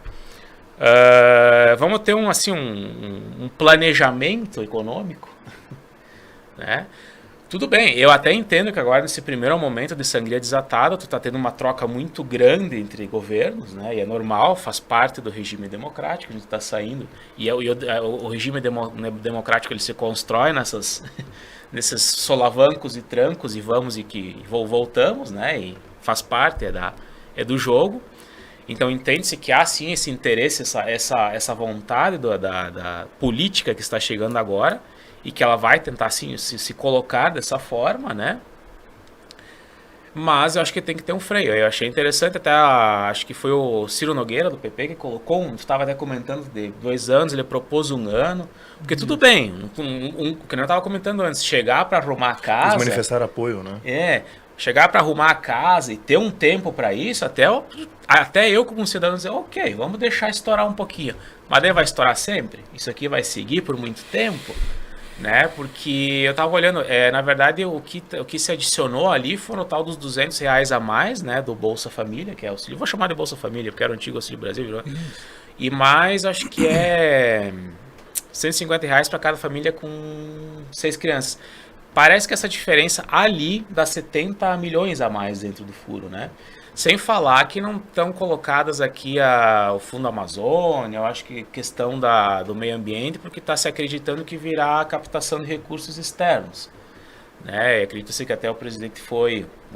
[SPEAKER 4] Vamos ter um planejamento econômico, né? Tudo bem, eu até entendo que agora nesse primeiro momento de sangria desatada, tu tá tendo uma troca muito grande entre governos, né? E é normal, faz parte do regime democrático, a gente tá saindo, e o regime democrático ele se constrói nesses solavancos e trancos, e vamos e voltamos, né? E faz parte, é do jogo. Então entende-se que há sim esse interesse, essa vontade da política que está chegando agora, e que ela vai tentar assim, se colocar dessa forma, né? Mas eu acho que tem que ter um freio. Eu achei interessante, até acho que foi o Ciro Nogueira, do PP, que colocou, estava até comentando de 2 anos, ele propôs 1 ano. Porque tudo bem, que eu estava comentando antes, chegar para arrumar a casa...
[SPEAKER 2] Eles manifestaram apoio, né?
[SPEAKER 4] Chegar para arrumar a casa e ter um tempo para isso, até eu como cidadão dizer, ok, vamos deixar estourar um pouquinho. Mas daí vai estourar sempre? Isso aqui vai seguir por muito tempo? Né? Porque eu tava olhando, na verdade o que se adicionou ali foram o tal dos R$200 a mais, né, do Bolsa Família, que é auxílio, vou chamar de Bolsa Família, porque era o antigo Auxílio Brasil, né? E mais, acho que é R$150 para cada família com 6 crianças. Parece que essa diferença ali dá 70 milhões a mais dentro do furo, né? Sem falar que não estão colocadas aqui o Fundo Amazônia, eu acho que questão do meio ambiente, porque está se acreditando que virá a captação de recursos externos. Né? Acredita-se que até o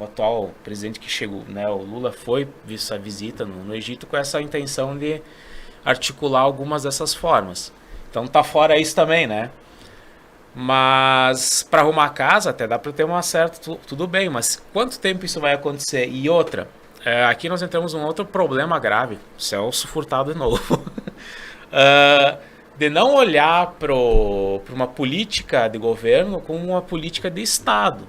[SPEAKER 4] atual presidente que chegou, né, o Lula, foi essa visita no Egito com essa intenção de articular algumas dessas formas. Então tá fora isso também, né? Mas para arrumar a casa até dá para ter uma certa... Tudo bem, mas quanto tempo isso vai acontecer? E outra... aqui nós entramos num outro problema grave, Celso Furtado de novo, de não olhar para uma política de governo como uma política de Estado.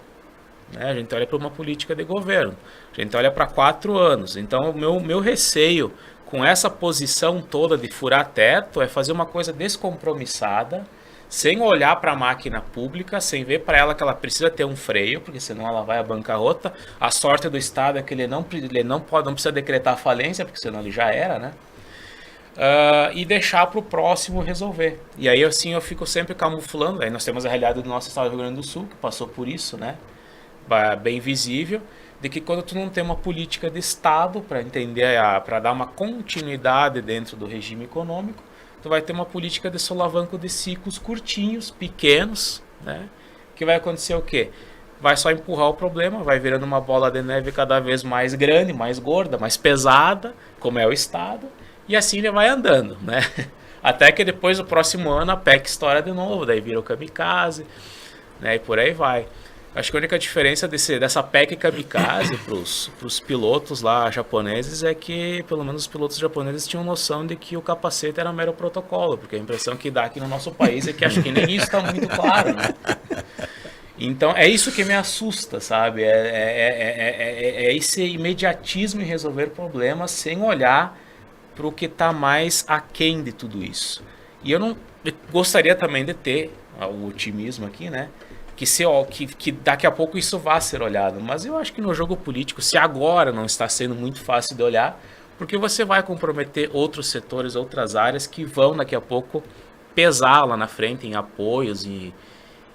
[SPEAKER 4] Né? A gente olha para uma política de governo, a gente olha para 4 anos. Então o meu receio com essa posição toda de furar teto é fazer uma coisa descompromissada, sem olhar para a máquina pública, sem ver para ela que ela precisa ter um freio, porque senão ela vai à bancarrota. A sorte do Estado é que ele não precisa decretar falência, porque senão ele já era, né? E deixar para o próximo resolver. E aí assim eu fico sempre camuflando. Aí nós temos a realidade do nosso estado do Rio Grande do Sul, que passou por isso, né? Bem visível, de que quando tu não tem uma política de Estado para entender, para dar uma continuidade dentro do regime econômico, tu vai ter uma política de solavanco de ciclos curtinhos, pequenos, né? Que vai acontecer o quê? Vai só empurrar o problema, vai virando uma bola de neve cada vez mais grande, mais gorda, mais pesada, como é o Estado, e assim ele vai andando, né? Até que depois, no próximo ano, a PEC estoura de novo, daí vira o kamikaze, né? E por aí vai. Acho que a única diferença dessa PEC kamikaze para os pilotos lá japoneses é que, pelo menos os pilotos japoneses tinham noção de que o capacete era um mero protocolo, porque a impressão que dá aqui no nosso país é que acho que nem isso está muito claro, né? Então, é isso que me assusta, sabe? É esse imediatismo em resolver problemas sem olhar para o que está mais aquém de tudo isso. E eu gostaria também de ter o otimismo aqui, né? Que daqui a pouco isso vá ser olhado. Mas eu acho que no jogo político, se agora não está sendo muito fácil de olhar, porque você vai comprometer outros setores, outras áreas que vão daqui a pouco pesar lá na frente em apoios e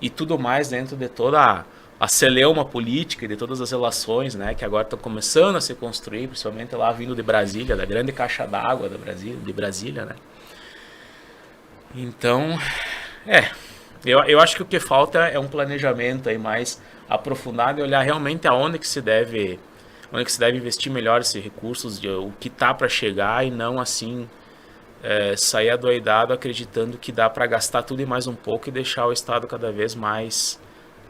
[SPEAKER 4] tudo mais dentro de toda a celeuma política e de todas as relações, né, que agora estão começando a se construir, principalmente lá vindo de Brasília, da grande caixa d'água de Brasília, né. Então, eu acho que o que falta é um planejamento aí mais aprofundado e olhar realmente aonde que se deve investir melhor esses recursos, o que tá para chegar, e não assim sair adoidado acreditando que dá para gastar tudo e mais um pouco e deixar o Estado cada vez mais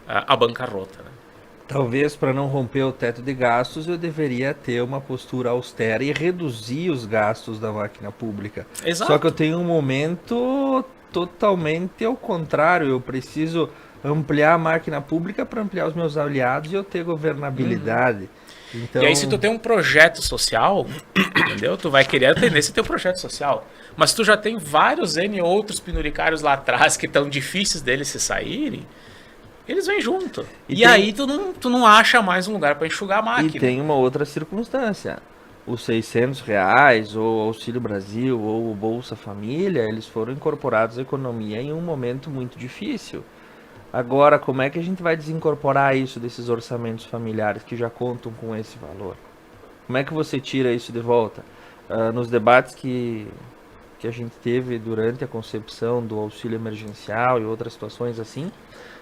[SPEAKER 4] à bancarrota, né?
[SPEAKER 1] Talvez para não romper o teto de gastos eu deveria ter uma postura austera e reduzir os gastos da máquina pública.
[SPEAKER 4] Exato.
[SPEAKER 1] Só que eu tenho um momento totalmente ao contrário, eu preciso ampliar a máquina pública para ampliar os meus aliados e eu ter governabilidade. Então...
[SPEAKER 4] E aí se tu tem um projeto social, entendeu? Tu vai querer atender esse teu projeto social. Mas tu já tem vários outros penduricários lá atrás que estão difíceis deles se saírem, eles vêm junto. E aí tu não acha mais um lugar para enxugar a máquina.
[SPEAKER 1] E tem uma outra circunstância. Os R$600, ou Auxílio Brasil, ou o Bolsa Família, eles foram incorporados à economia em um momento muito difícil. Agora, como é que a gente vai desincorporar isso desses orçamentos familiares que já contam com esse valor? Como é que você tira isso de volta? Nos debates que a gente teve durante a concepção do auxílio emergencial e outras situações assim,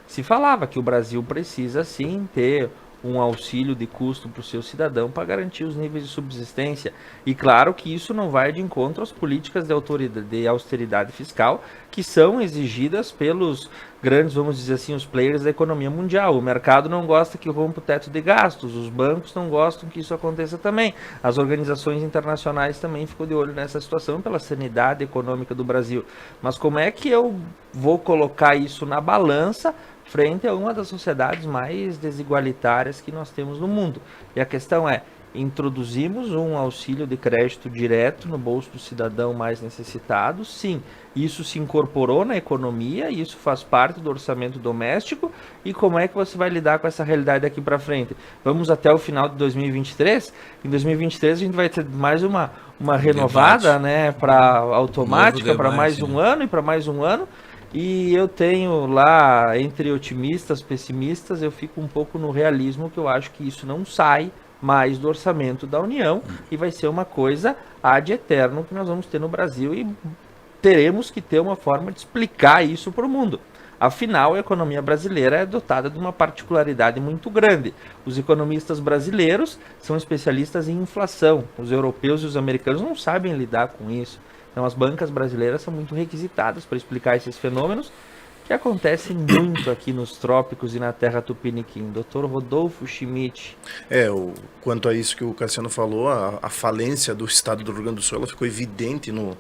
[SPEAKER 1] se falava que o Brasil precisa sim ter um auxílio de custo para o seu cidadão para garantir os níveis de subsistência. E claro que isso não vai de encontro às políticas de austeridade fiscal que são exigidas pelos grandes, vamos dizer assim, os players da economia mundial. O mercado não gosta que rompa o teto de gastos, os bancos não gostam que isso aconteça também. As organizações internacionais também ficam de olho nessa situação pela sanidade econômica do Brasil. Mas como é que eu vou colocar isso na balança frente a uma das sociedades mais desigualitárias que nós temos no mundo? E a questão é, introduzimos um auxílio de crédito direto no bolso do cidadão mais necessitado, sim. Isso se incorporou na economia, isso faz parte do orçamento doméstico. E como é que você vai lidar com essa realidade daqui para frente? Vamos até o final de 2023? Em 2023 a gente vai ter mais uma renovada, né, para automática, para mais um ano e para mais um ano. E eu tenho lá, entre otimistas, pessimistas, eu fico um pouco no realismo, que eu acho que isso não sai mais do orçamento da União e vai ser uma coisa ad eterno que nós vamos ter no Brasil e teremos que ter uma forma de explicar isso para o mundo. Afinal, a economia brasileira é dotada de uma particularidade muito grande. Os economistas brasileiros são especialistas em inflação. Os europeus e os americanos não sabem lidar com isso. Então, as bancas brasileiras são muito requisitadas para explicar esses fenômenos que acontecem muito aqui nos trópicos e na terra tupiniquim. Dr. Rodolfo Schmidt.
[SPEAKER 2] Quanto a isso que o Cassiano falou, a falência do Estado do Rio Grande do Sul ela ficou evidente no,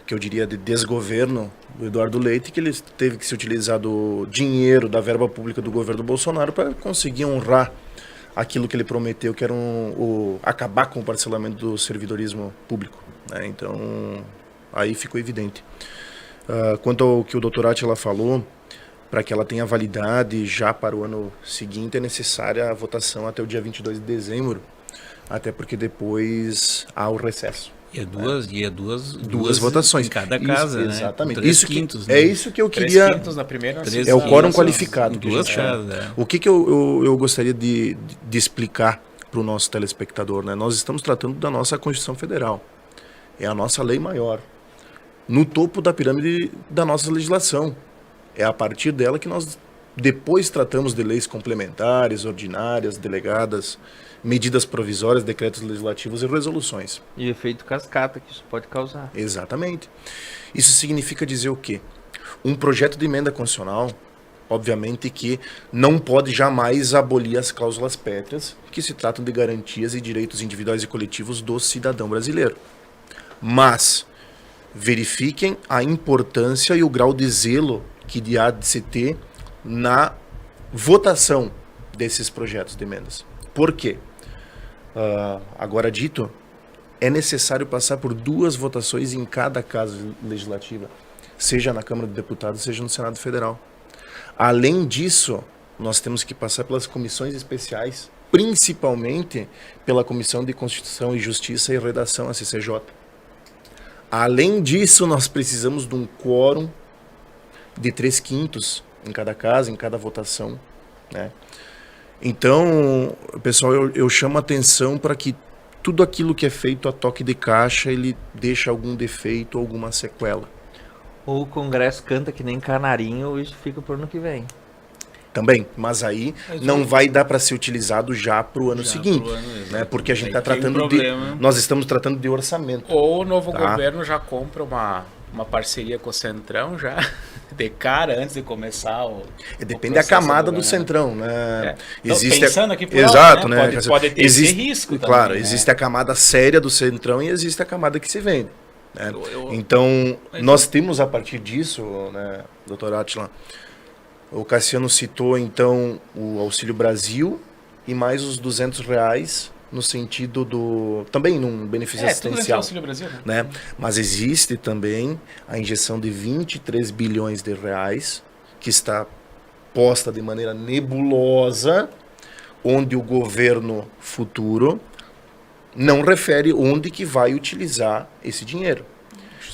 [SPEAKER 2] que eu diria, de desgoverno do Eduardo Leite, que ele teve que se utilizar do dinheiro, da verba pública do governo Bolsonaro para conseguir honrar aquilo que ele prometeu, que era acabar com o parcelamento do servidorismo público, né? Então, aí ficou evidente. Quanto ao que o Dr. Átila falou, para que ela tenha validade já para o ano seguinte, é necessária a votação até o dia 22 de dezembro, até porque depois há o recesso.
[SPEAKER 3] E é duas
[SPEAKER 2] votações
[SPEAKER 3] em cada casa,
[SPEAKER 2] isso,
[SPEAKER 3] né?
[SPEAKER 2] exatamente.
[SPEAKER 3] 3 quintos, né?
[SPEAKER 2] É isso que eu queria.
[SPEAKER 4] 3 quintos na primeira,
[SPEAKER 2] é o quórum qualificado.
[SPEAKER 3] Duas casas.
[SPEAKER 2] O que eu gostaria de explicar para o nosso telespectador, né? Nós estamos tratando da nossa Constituição Federal. É a nossa lei maior. No topo da pirâmide da nossa legislação. É a partir dela que nós depois tratamos de leis complementares, ordinárias, delegadas, medidas provisórias, decretos legislativos e resoluções.
[SPEAKER 1] E o efeito cascata que isso pode causar.
[SPEAKER 2] Exatamente. Isso significa dizer o quê? Um projeto de emenda constitucional, obviamente que não pode jamais abolir as cláusulas pétreas, que se tratam de garantias e direitos individuais e coletivos do cidadão brasileiro. Mas verifiquem a importância e o grau de zelo que há de se ter na votação desses projetos de emendas. Por quê? Agora dito, é necessário passar por 2 votações em cada casa legislativa, seja na Câmara de Deputados, seja no Senado Federal. Além disso, nós temos que passar pelas comissões especiais, principalmente pela Comissão de Constituição e Justiça e Redação, a CCJ. Além disso, nós precisamos de um quórum de 3 quintos em cada casa, em cada votação, né? Então, pessoal, eu chamo a atenção para que tudo aquilo que é feito a toque de caixa, ele deixa algum defeito, alguma sequela.
[SPEAKER 1] Ou o Congresso canta que nem canarinho, isso fica pro ano que vem.
[SPEAKER 2] Também, mas aí não vai dar para ser utilizado já para o ano seguinte, né? Porque a gente está tratando nós estamos tratando de orçamento.
[SPEAKER 4] Ou o novo governo já compra uma parceria com o Centrão já de cara antes de começar o
[SPEAKER 2] depende da camada do Centrão, né?
[SPEAKER 4] Existe pensando aqui por
[SPEAKER 2] exato,
[SPEAKER 4] alto,
[SPEAKER 2] né?
[SPEAKER 4] Pode ter esse risco também,
[SPEAKER 2] claro,
[SPEAKER 4] né?
[SPEAKER 2] existe a camada séria do Centrão e existe a camada que se vende, né? Então, nós temos a partir disso, né, Dr. Átila, o Cassiano citou então o Auxílio Brasil e mais os R$200 no sentido do também num benefício assistencial,
[SPEAKER 4] Auxílio Brasil, né?
[SPEAKER 2] Mas existe também a injeção de 23 bilhões de reais que está posta de maneira nebulosa, onde o governo futuro não refere onde que vai utilizar esse dinheiro.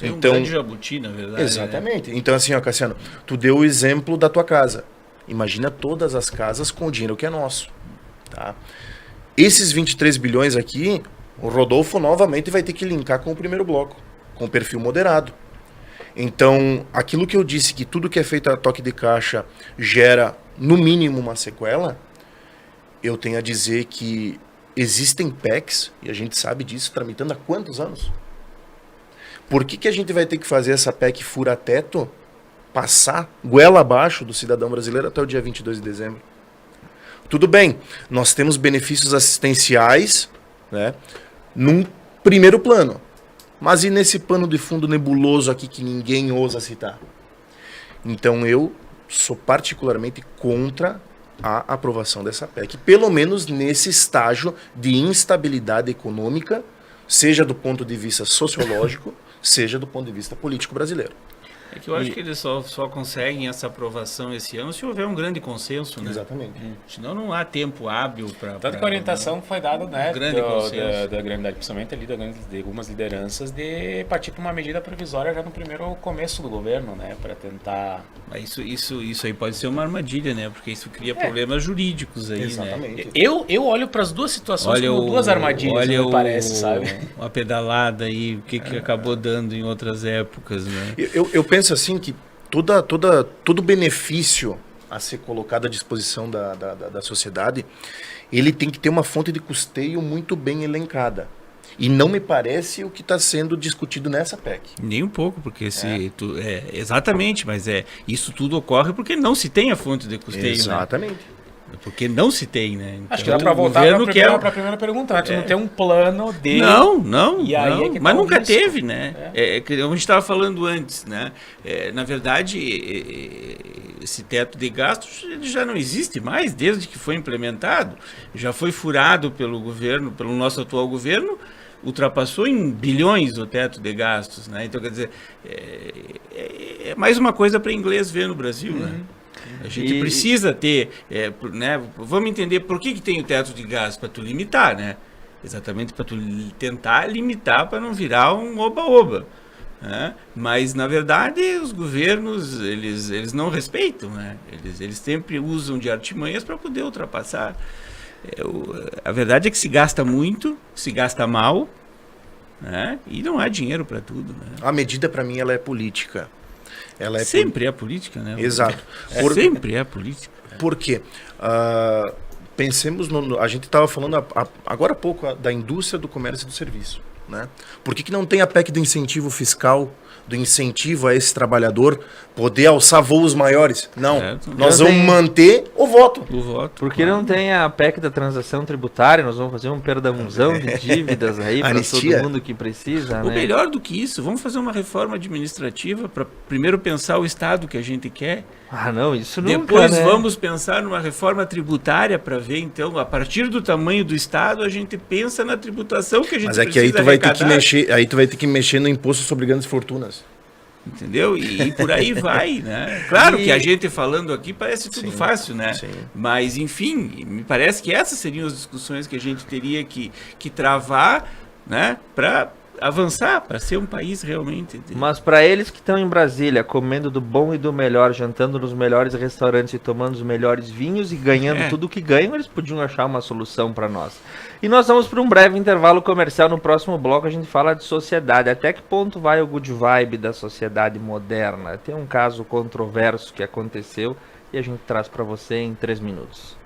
[SPEAKER 3] Então, um grande jabuti, na verdade.
[SPEAKER 2] Exatamente. Né? Então, assim, ó, Cassiano, tu deu o exemplo da tua casa. Imagina todas as casas com o dinheiro que é nosso. Tá? Esses 23 bilhões aqui, o Rodolfo novamente vai ter que linkar com o primeiro bloco, com o perfil moderado. Então, aquilo que eu disse, que tudo que é feito a toque de caixa gera, no mínimo, uma sequela, eu tenho a dizer que existem PECs, e a gente sabe disso, tramitando há quantos anos? Por que a gente vai ter que fazer essa PEC fura-teto passar goela abaixo do cidadão brasileiro até o dia 22 de dezembro. Tudo bem, nós temos benefícios assistenciais, né, num primeiro plano. Mas e nesse pano de fundo nebuloso aqui que ninguém ousa citar? Então eu sou particularmente contra a aprovação dessa PEC, pelo menos nesse estágio de instabilidade econômica, seja do ponto de vista sociológico, seja do ponto de vista político brasileiro.
[SPEAKER 3] É que eu acho que eles só conseguem essa aprovação esse ano se houver um grande consenso, né?
[SPEAKER 2] Exatamente.
[SPEAKER 3] Senão não há tempo hábil para...
[SPEAKER 4] Tanto que a orientação foi dada, né,
[SPEAKER 3] grande consenso.
[SPEAKER 4] da grande, principalmente ali de algumas lideranças, de partir para uma medida provisória já no primeiro começo do governo, né, para tentar...
[SPEAKER 3] Mas isso aí pode ser uma armadilha, né? Porque isso cria problemas jurídicos aí,
[SPEAKER 2] Exatamente.
[SPEAKER 3] né?
[SPEAKER 4] Eu olho para as duas situações como duas armadilhas, me parece, sabe?
[SPEAKER 3] Uma pedalada aí, o que acabou dando em outras épocas, né?
[SPEAKER 2] Eu penso assim que todo benefício a ser colocado à disposição da sociedade, ele tem que ter uma fonte de custeio muito bem elencada. E não me parece o que está sendo discutido nessa PEC.
[SPEAKER 3] Nem um pouco, porque exatamente, mas isso tudo ocorre porque não se tem a fonte de custeio.
[SPEAKER 2] Exatamente.
[SPEAKER 3] Né? Porque não se tem, né? Então,
[SPEAKER 4] acho que dá para voltar para a primeira pergunta, né? Tu não tem um plano de...
[SPEAKER 3] Não,
[SPEAKER 4] e aí
[SPEAKER 3] não,
[SPEAKER 4] é que
[SPEAKER 3] mas
[SPEAKER 4] tá
[SPEAKER 3] nunca
[SPEAKER 4] risco.
[SPEAKER 3] teve, né? Como a gente estava falando antes, né? Na verdade, esse teto de gastos ele já não existe mais desde que foi implementado. Já foi furado pelo governo, pelo nosso atual governo, ultrapassou em bilhões o teto de gastos, né? Então, quer dizer, é mais uma coisa para inglês ver no Brasil, né? A gente precisa ter, né? Vamos entender por que tem o teto de gastos, para tu limitar, né? Exatamente para tu tentar limitar para não virar um oba-oba, né? Mas, na verdade, os governos, eles não respeitam, né? Eles sempre usam de artimanhas para poder ultrapassar. A verdade é que se gasta muito, se gasta mal, né? E não há dinheiro para tudo, né?
[SPEAKER 2] A medida, para mim, ela é política. Ela é
[SPEAKER 3] sempre é política, né?
[SPEAKER 2] Exato.
[SPEAKER 3] Sempre é política.
[SPEAKER 2] Por quê? Pensemos a gente estava falando agora há pouco da indústria do comércio e do serviço, né? Por que não tem a PEC do incentivo fiscal, do incentivo a esse trabalhador poder alçar voos maiores? Não, nós vamos manter o voto.
[SPEAKER 1] Por que não tem a PEC da transação tributária? Nós vamos fazer um perdãozão de dívidas aí para todo mundo que precisa, né?
[SPEAKER 3] Ou melhor do que isso, vamos fazer uma reforma administrativa para primeiro pensar o Estado que a gente quer.
[SPEAKER 1] Não, isso nunca,
[SPEAKER 3] depois
[SPEAKER 1] né?
[SPEAKER 3] Vamos pensar numa reforma tributária para ver, então, a partir do tamanho do Estado, a gente pensa na tributação que a gente precisa.
[SPEAKER 2] Mas é que aí tu vai ter que mexer, aí tu vai ter que mexer no imposto sobre grandes fortunas.
[SPEAKER 3] Entendeu? E por aí vai, né? Claro que a gente falando aqui parece tudo fácil, né?
[SPEAKER 2] Sim.
[SPEAKER 3] Mas, enfim, me parece que essas seriam as discussões que a gente teria que travar, né? Para avançar, para ser um país realmente...
[SPEAKER 1] Mas para eles que estão em Brasília, comendo do bom e do melhor, jantando nos melhores restaurantes e tomando os melhores vinhos e ganhando tudo o que ganham, eles podiam achar uma solução para nós. E nós vamos para um breve intervalo comercial. No próximo bloco a gente fala de sociedade. Até que ponto vai o good vibe da sociedade moderna? Tem um caso controverso que aconteceu e a gente traz para você em 3 minutos.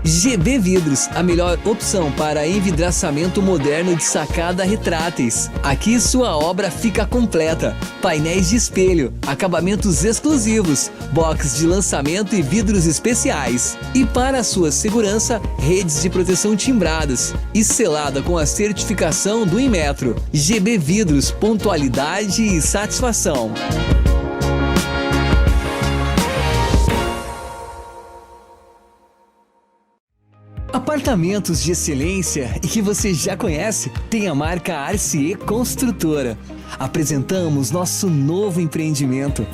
[SPEAKER 5] GB Vidros, a melhor opção para envidraçamento moderno de sacada retráteis. Aqui sua obra fica completa. Painéis de espelho, acabamentos exclusivos, box de lançamento e vidros especiais. E para sua segurança, redes de proteção timbradas e selada com a certificação do Inmetro. GB Vidros, pontualidade e satisfação. Apartamentos de excelência e que você já conhece, tem a marca RCE Construtora. Apresentamos nosso novo empreendimento.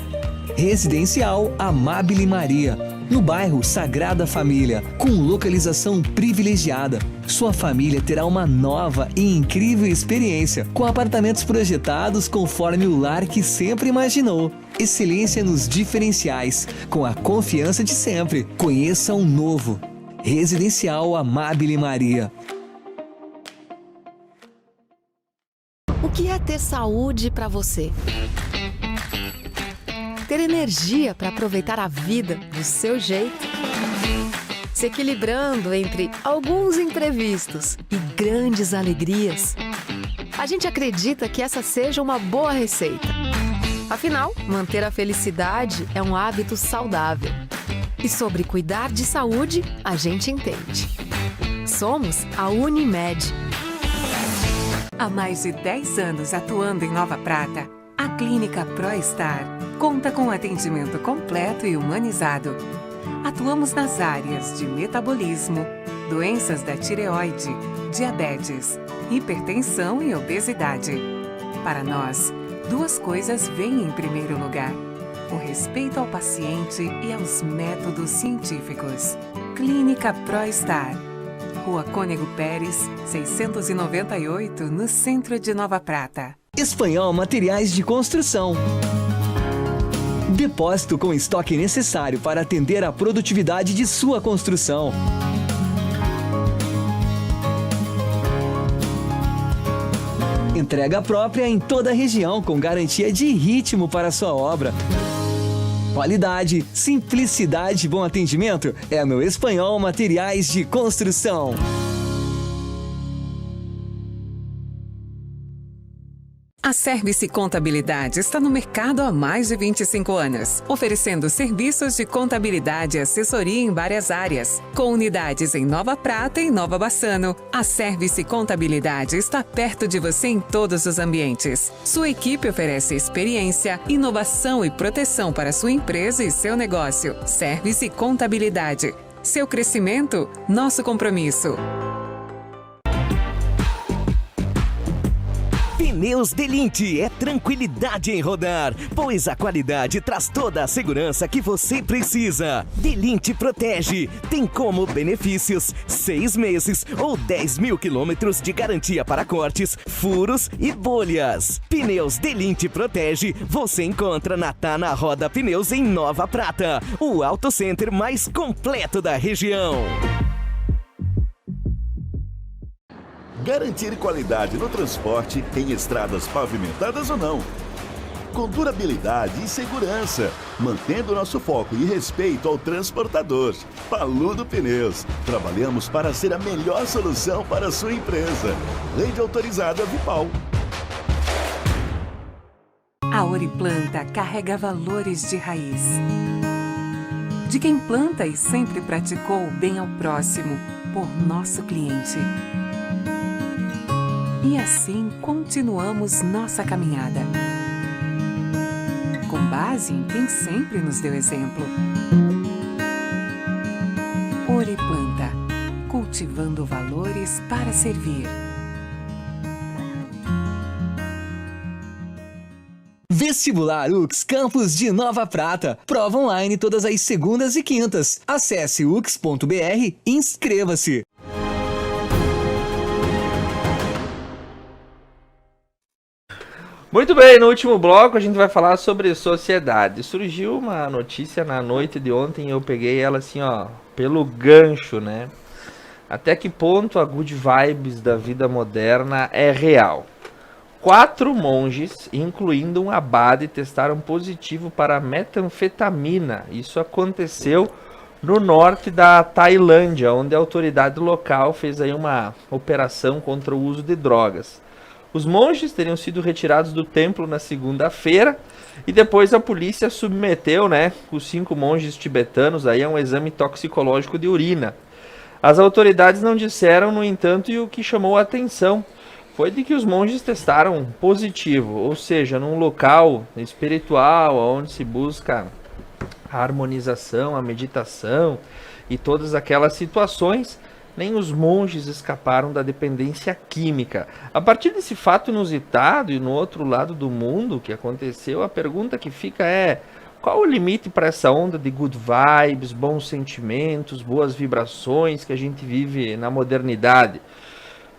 [SPEAKER 5] Residencial Amabile Maria, no bairro Sagrada Família, com localização privilegiada. Sua família terá uma nova e incrível experiência, com apartamentos projetados conforme o lar que sempre imaginou. Excelência nos diferenciais, com a confiança de sempre. Conheça um novo. Residencial Amabile Maria.
[SPEAKER 9] O que é ter saúde para você? Ter energia para aproveitar a vida do seu jeito? Se equilibrando entre alguns imprevistos e grandes alegrias? A gente acredita que essa seja uma boa receita. Afinal, manter a felicidade é um hábito saudável. E sobre cuidar de saúde, a gente entende. Somos a Unimed.
[SPEAKER 6] Há mais de 10 anos atuando em Nova Prata, a Clínica ProStar conta com atendimento completo e humanizado. Atuamos nas áreas de metabolismo, doenças da tireoide, diabetes, hipertensão e obesidade. Para nós, duas coisas vêm em primeiro lugar: o respeito ao paciente e aos métodos científicos. Clínica ProStar, Rua Cônego Pérez, 698, no centro de Nova Prata.
[SPEAKER 5] Espanhol Materiais de Construção. Depósito com estoque necessário para atender a produtividade de sua construção. Entrega própria em toda a região, com garantia de ritmo para sua obra. Qualidade, simplicidade e bom atendimento é no Espanhol Materiais de Construção.
[SPEAKER 6] A Service Contabilidade está no mercado há mais de 25 anos, oferecendo serviços de contabilidade e assessoria em várias áreas. Com unidades em Nova Prata e Nova Bassano, a Service Contabilidade está perto de você em todos os ambientes. Sua equipe oferece experiência, inovação e proteção para sua empresa e seu negócio. Service Contabilidade. Seu crescimento, nosso compromisso.
[SPEAKER 7] Pneus Delinte é tranquilidade em rodar, pois a qualidade traz toda a segurança que você precisa. Delinte Protege tem como benefícios 6 meses ou 10 mil quilômetros de garantia para cortes, furos e bolhas. Pneus Delinte Protege você encontra na Tana Roda Pneus em Nova Prata, o auto center mais completo da região.
[SPEAKER 8] Garantir qualidade no transporte em estradas pavimentadas ou não. Com durabilidade e segurança, mantendo nosso foco e respeito ao transportador. Paludo Pneus. Trabalhamos para ser a melhor solução para a sua empresa. Rede autorizada Vipal.
[SPEAKER 6] A Oriplanta carrega valores de raiz. De quem planta e sempre praticou o bem ao próximo, por nosso cliente. E assim continuamos nossa caminhada. Com base em quem sempre nos deu exemplo. Oriplanta, cultivando valores para servir.
[SPEAKER 5] Vestibular UX Campus de Nova Prata. Prova online todas as segundas e quintas. Acesse ux.br e inscreva-se.
[SPEAKER 1] Muito bem, no último bloco a gente vai falar sobre sociedade. Surgiu uma notícia na noite de ontem e eu peguei ela assim, ó, pelo gancho, né? Até que ponto a good vibes da vida moderna é real? 4 monges, incluindo um abade, testaram positivo para metanfetamina. Isso aconteceu no norte da Tailândia, onde a autoridade local fez aí uma operação contra o uso de drogas. Os monges teriam sido retirados do templo na segunda-feira e depois a polícia submeteu, né, os 5 monges tibetanos aí a um exame toxicológico de urina. As autoridades não disseram, no entanto, e o que chamou a atenção foi de que os monges testaram positivo, ou seja, num local espiritual onde se busca a harmonização, a meditação e todas aquelas situações. Nem os monges escaparam da dependência química. A partir desse fato inusitado e no outro lado do mundo que aconteceu, a pergunta que fica é: qual o limite para essa onda de good vibes, bons sentimentos, boas vibrações que a gente vive na modernidade?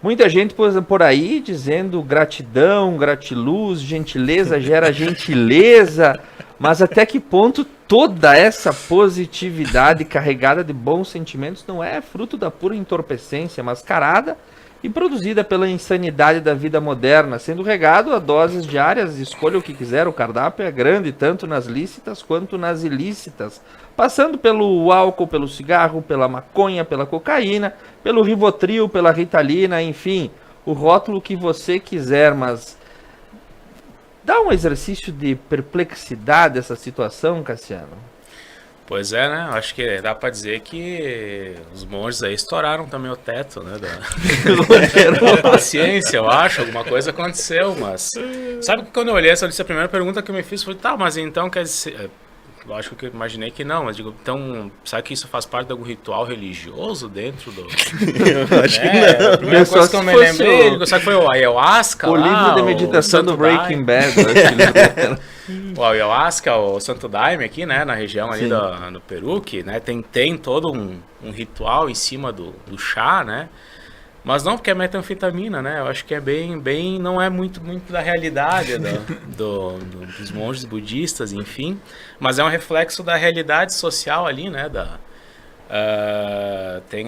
[SPEAKER 1] Muita gente por aí dizendo gratidão, gratiluz, gentileza gera gentileza, mas até que ponto toda essa positividade carregada de bons sentimentos não é fruto da pura entorpecência mascarada e produzida pela insanidade da vida moderna, sendo regado a doses diárias, escolha o que quiser, o cardápio é grande, tanto nas lícitas quanto nas ilícitas, passando pelo álcool, pelo cigarro, pela maconha, pela cocaína, pelo Rivotril, pela Ritalina, enfim, o rótulo que você quiser, mas dá um exercício de perplexidade essa situação, Cassiano?
[SPEAKER 4] Pois é, né? Acho que dá pra dizer que os monges aí estouraram também o teto, né? Da paciência, eu acho. Alguma coisa aconteceu, mas... Sabe que quando eu olhei essa lista, a primeira pergunta que eu me fiz foi, tá, mas então quer dizer... Lógico que eu imaginei que não, mas digo, então, sabe que isso faz parte de algum ritual religioso dentro do...
[SPEAKER 2] Eu acho que não.
[SPEAKER 4] A primeira coisa que eu me lembrei, sabe que foi o ayahuasca
[SPEAKER 1] O
[SPEAKER 4] lá,
[SPEAKER 1] livro de meditação do Breaking Bad.
[SPEAKER 4] O ayahuasca, o Santo Daime aqui, né, na região ali do Peru, que, né, tem todo um ritual em cima do chá, né, mas não porque é metanfetamina, né, eu acho que é bem não é muito da realidade dos monges budistas, enfim, mas é um reflexo da realidade social ali, né, tem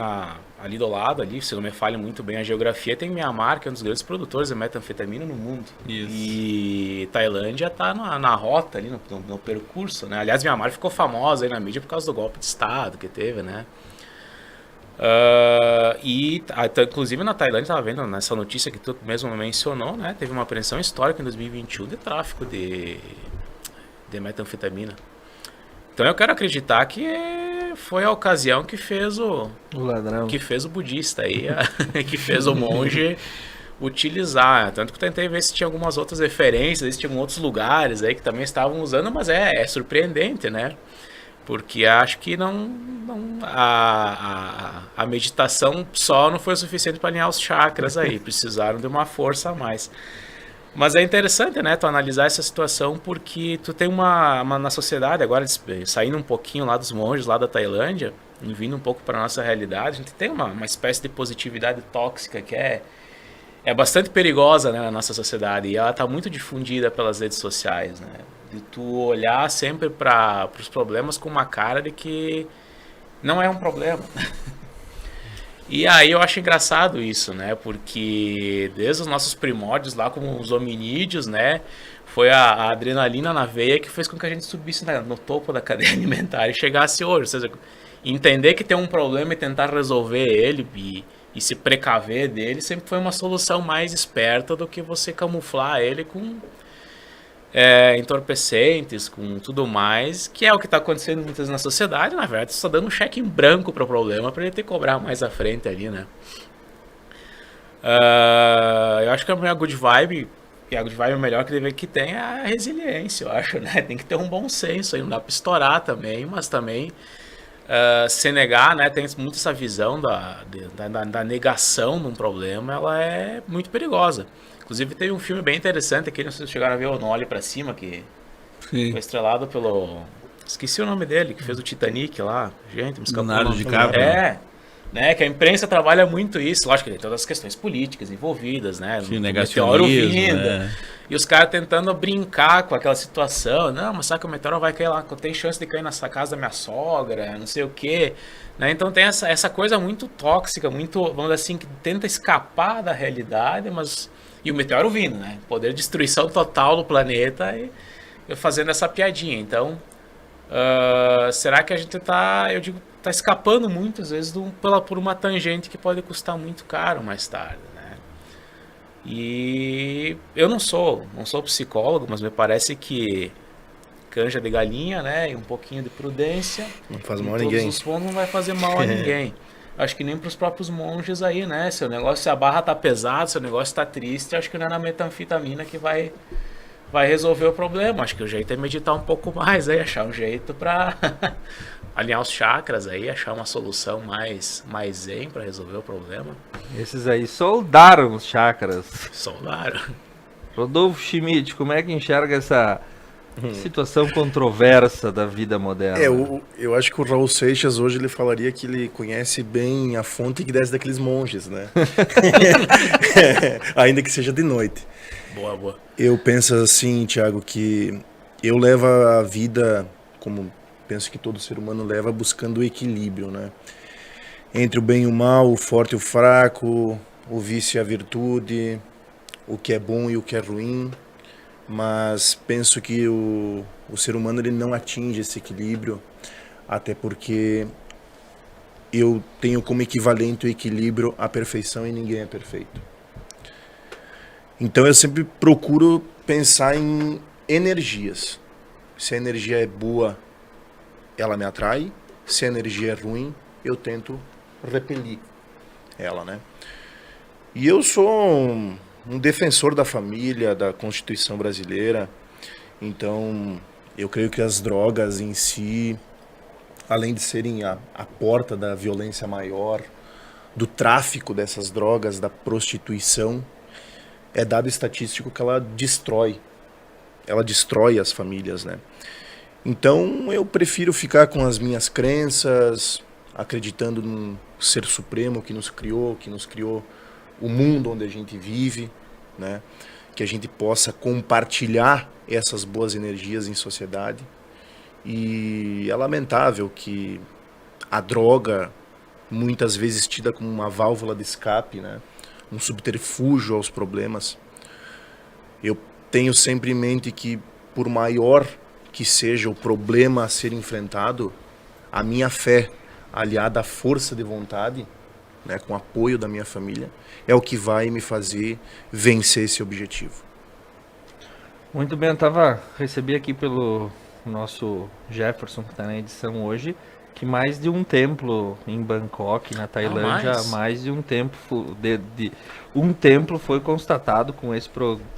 [SPEAKER 4] ali do lado, ali, se não me falha muito bem a geografia, tem Myanmar, que é um dos grandes produtores de metanfetamina no mundo. Isso. E Tailândia está na rota ali, no percurso, né? Aliás, Myanmar ficou famosa aí na mídia por causa do golpe de Estado que teve, né? Inclusive na Tailândia, estava vendo nessa notícia que tu mesmo mencionou, né? Teve uma apreensão histórica em 2021 de tráfico de metanfetamina. Então eu quero acreditar que foi a ocasião que fez o ladrão, que fez o budista aí, que fez o monge utilizar. Tanto que eu tentei ver se tinha algumas outras referências, se tinha outros lugares aí que também estavam usando, mas é surpreendente, né? Porque acho que a meditação só não foi o suficiente para alinhar os chakras aí, precisaram de uma força a mais. Mas é interessante, né, tu analisar essa situação, porque tu tem na sociedade, agora saindo um pouquinho lá dos monges, lá da Tailândia, e vindo um pouco para a nossa realidade, a gente tem uma espécie de positividade tóxica que é bastante perigosa, né, na nossa sociedade, e ela está muito difundida pelas redes sociais, né, de tu olhar sempre para os problemas com uma cara de que não é um problema. E aí eu acho engraçado isso, né? Porque desde os nossos primórdios lá, como os hominídeos, né? Foi a adrenalina na veia que fez com que a gente subisse no topo da cadeia alimentar e chegasse hoje. Ou seja, entender que tem um problema e tentar resolver ele e se precaver dele sempre foi uma solução mais esperta do que você camuflar ele com entorpecentes, com tudo mais, que é o que está acontecendo muitas vezes na sociedade. Na verdade, você está dando um cheque em branco para o problema para ele ter que cobrar mais à frente ali, né? Eu acho que a good vibe, e a good vibe melhor que tem é a resiliência, eu acho, né? Tem que ter um bom senso aí, não dá para estourar também, mas também se negar, né? Tem muito essa visão da negação de um problema, ela é muito perigosa. Inclusive tem um filme bem interessante aqui, não sei se chegaram a ver o Não Olhe Pra Cima, que foi estrelado pelo... Esqueci o nome dele, que fez o Titanic lá. Gente, me escapou.
[SPEAKER 3] Leonardo DiCaprio.
[SPEAKER 4] Né, que a imprensa trabalha muito isso. Lógico que tem todas as questões políticas envolvidas, né?
[SPEAKER 3] Sim, negacionismo,
[SPEAKER 4] vindo, e os caras tentando brincar com aquela situação. Não, mas sabe que o meteoro vai cair lá, tem chance de cair nessa casa da minha sogra, não sei o quê. Né? Então tem essa coisa muito tóxica, muito, vamos dizer assim, que tenta escapar da realidade, mas... E o meteoro vindo, né? Poder de destruição total do planeta e fazendo essa piadinha. Então, será que a gente tá escapando muitas vezes por uma tangente que pode custar muito caro mais tarde, né? E eu não sou psicólogo, mas me parece que canja de galinha, né? E um pouquinho de prudência.
[SPEAKER 2] Não faz mal a ninguém.
[SPEAKER 4] Todos os pontos não vai fazer mal a ninguém. Acho que nem para os próprios monges aí, né? Se a barra tá pesada, se o negócio tá triste, acho que não é na metanfetamina que vai resolver o problema. Acho que o jeito é meditar um pouco mais aí, achar um jeito para alinhar os chakras aí, achar uma solução mais zen para resolver o problema.
[SPEAKER 1] Esses aí soldaram os chakras.
[SPEAKER 4] Soldaram.
[SPEAKER 1] Rodolfo Schmidt, como é que enxerga essa situação controversa da vida moderna?
[SPEAKER 2] Eu acho que o Raul Seixas hoje ele falaria que ele conhece bem a fonte que desce daqueles monges, né? Ainda que seja de noite.
[SPEAKER 4] Boa.
[SPEAKER 2] Eu penso assim, Thiago, que eu levo a vida, como penso que todo ser humano leva, buscando o equilíbrio, né? Entre o bem e o mal, o forte e o fraco, o vício e a virtude, o que é bom e o que é ruim. Mas penso que o ser humano ele não atinge esse equilíbrio, até porque eu tenho como equivalente o equilíbrio à perfeição e ninguém é perfeito. Então eu sempre procuro pensar em energias. Se a energia é boa, ela me atrai. Se a energia é ruim, eu tento repelir ela, né? E eu sou um defensor da família, da Constituição brasileira. Então, eu creio que as drogas em si, além de serem a porta da violência maior, do tráfico dessas drogas, da prostituição, é dado estatístico que ela destrói as famílias, né? Então eu prefiro ficar com as minhas crenças, acreditando num ser supremo que nos criou o mundo onde a gente vive, né? Que a gente possa compartilhar essas boas energias em sociedade. E é lamentável que a droga, muitas vezes tida como uma válvula de escape, né? Um subterfúgio aos problemas. Eu tenho sempre em mente que, por maior que seja o problema a ser enfrentado, a minha fé, aliada à força de vontade, né, com o apoio da minha família, é o que vai me fazer vencer esse objetivo.
[SPEAKER 1] Muito bem, recebi aqui pelo nosso Jefferson, que está na edição hoje, que mais de um templo em Bangkok, na Tailândia, mais de um templo um templo foi constatado com esse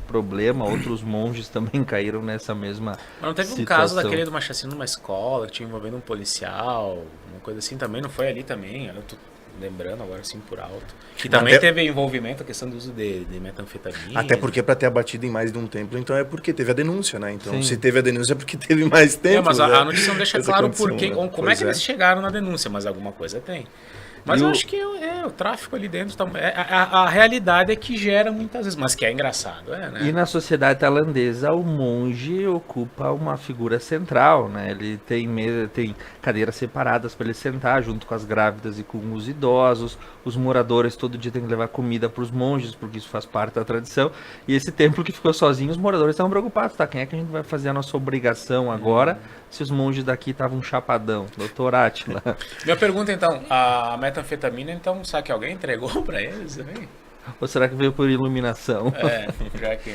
[SPEAKER 1] problema. Outros monges também caíram nessa mesma
[SPEAKER 4] Mas não teve
[SPEAKER 1] situação.
[SPEAKER 4] Um caso daquele de uma chacina numa escola, que tinha envolvendo um policial, uma coisa assim também, não foi ali também? Eu tô lembrando agora assim por alto. Que também teve envolvimento a questão do uso de metanfetamina.
[SPEAKER 2] Até porque para ter abatido em mais de um templo, então é porque teve a denúncia, né? Então, se teve a denúncia é porque teve mais tempo.
[SPEAKER 4] Mas
[SPEAKER 2] né?
[SPEAKER 4] a notícia não deixa claro
[SPEAKER 2] condição, né?
[SPEAKER 4] como é que eles chegaram na denúncia, mas alguma coisa tem. Mas eu acho que o tráfico ali dentro, a realidade é que gera muitas vezes, mas que é engraçado, né?
[SPEAKER 1] E na sociedade tailandesa, o monge ocupa uma figura central, né? Ele tem cadeiras separadas para ele sentar, junto com as grávidas e com os idosos. Os moradores todo dia têm que levar comida para os monges, porque isso faz parte da tradição. E esse templo que ficou sozinho, os moradores estavam preocupados, tá? Quem é que a gente vai fazer a nossa obrigação agora, se os monges daqui estavam chapadão? Doutor Átila.
[SPEAKER 4] Minha pergunta, então, a metanfetamina, então, será que alguém entregou para eles também?
[SPEAKER 1] Ou será que veio por iluminação?
[SPEAKER 4] Já que...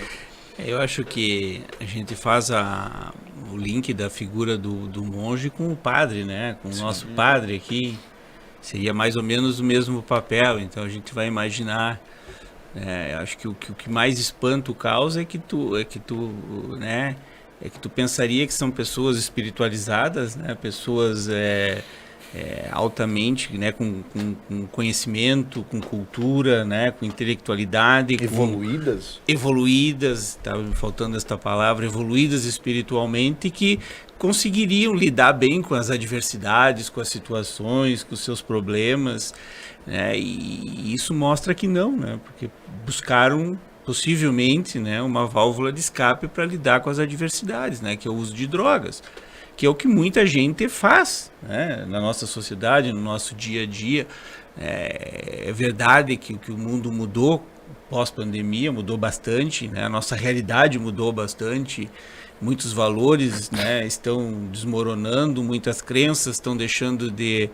[SPEAKER 3] Eu acho que a gente faz o link da figura do monge com o padre, né? Com o nosso padre aqui. Seria mais ou menos o mesmo papel. Então a gente vai imaginar. Acho que o que mais espanta o caos é que tu pensaria que são pessoas espiritualizadas, né? Pessoas altamente, né, com conhecimento, com cultura, né, com intelectualidade, evoluídas, estava me faltando esta palavra, evoluídas espiritualmente, que conseguiriam lidar bem com as adversidades, com as situações, com os seus problemas, né, e isso mostra que não, né, porque buscaram possivelmente, né, uma válvula de escape para lidar com as adversidades, né, que é o uso de drogas, que é o que muita gente faz, né, na nossa sociedade, no nosso dia a dia. É verdade que o mundo mudou pós-pandemia, mudou bastante, né, a nossa realidade mudou bastante, muitos valores, né, estão desmoronando, muitas crenças estão deixando de...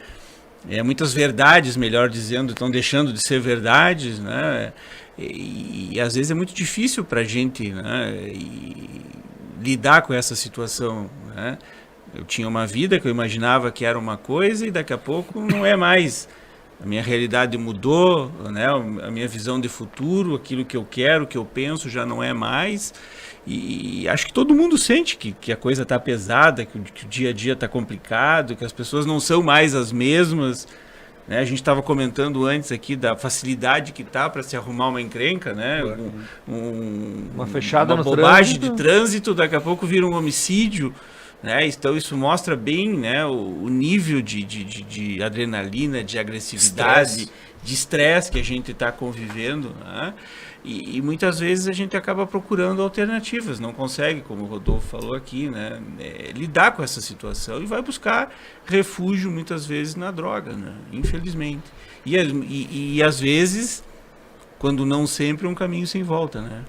[SPEAKER 3] muitas verdades, melhor dizendo, estão deixando de ser verdades, né, e às vezes é muito difícil para a gente, né, lidar com essa situação, né. Eu tinha uma vida que eu imaginava que era uma coisa e daqui a pouco não é mais. A minha realidade mudou, né? A minha visão de futuro, aquilo que eu quero, que eu penso já não é mais. E acho que todo mundo sente que a coisa está pesada, que o dia a dia está complicado, que as pessoas não são mais as mesmas. Né? A gente estava comentando antes aqui da facilidade que tá para se arrumar uma encrenca, né?
[SPEAKER 1] Uma fechada
[SPEAKER 3] uma
[SPEAKER 1] no
[SPEAKER 3] bobagem
[SPEAKER 1] trânsito.
[SPEAKER 3] de trânsito, daqui a pouco vira um homicídio. Né? Então isso mostra bem, né, o nível de adrenalina, de agressividade, de estresse que a gente está convivendo, né? E muitas vezes a gente acaba procurando alternativas, não consegue, como o Rodolfo falou aqui, né, lidar com essa situação e vai buscar refúgio muitas vezes na droga, né, infelizmente. E às vezes, quando não sempre, um caminho sem volta, né?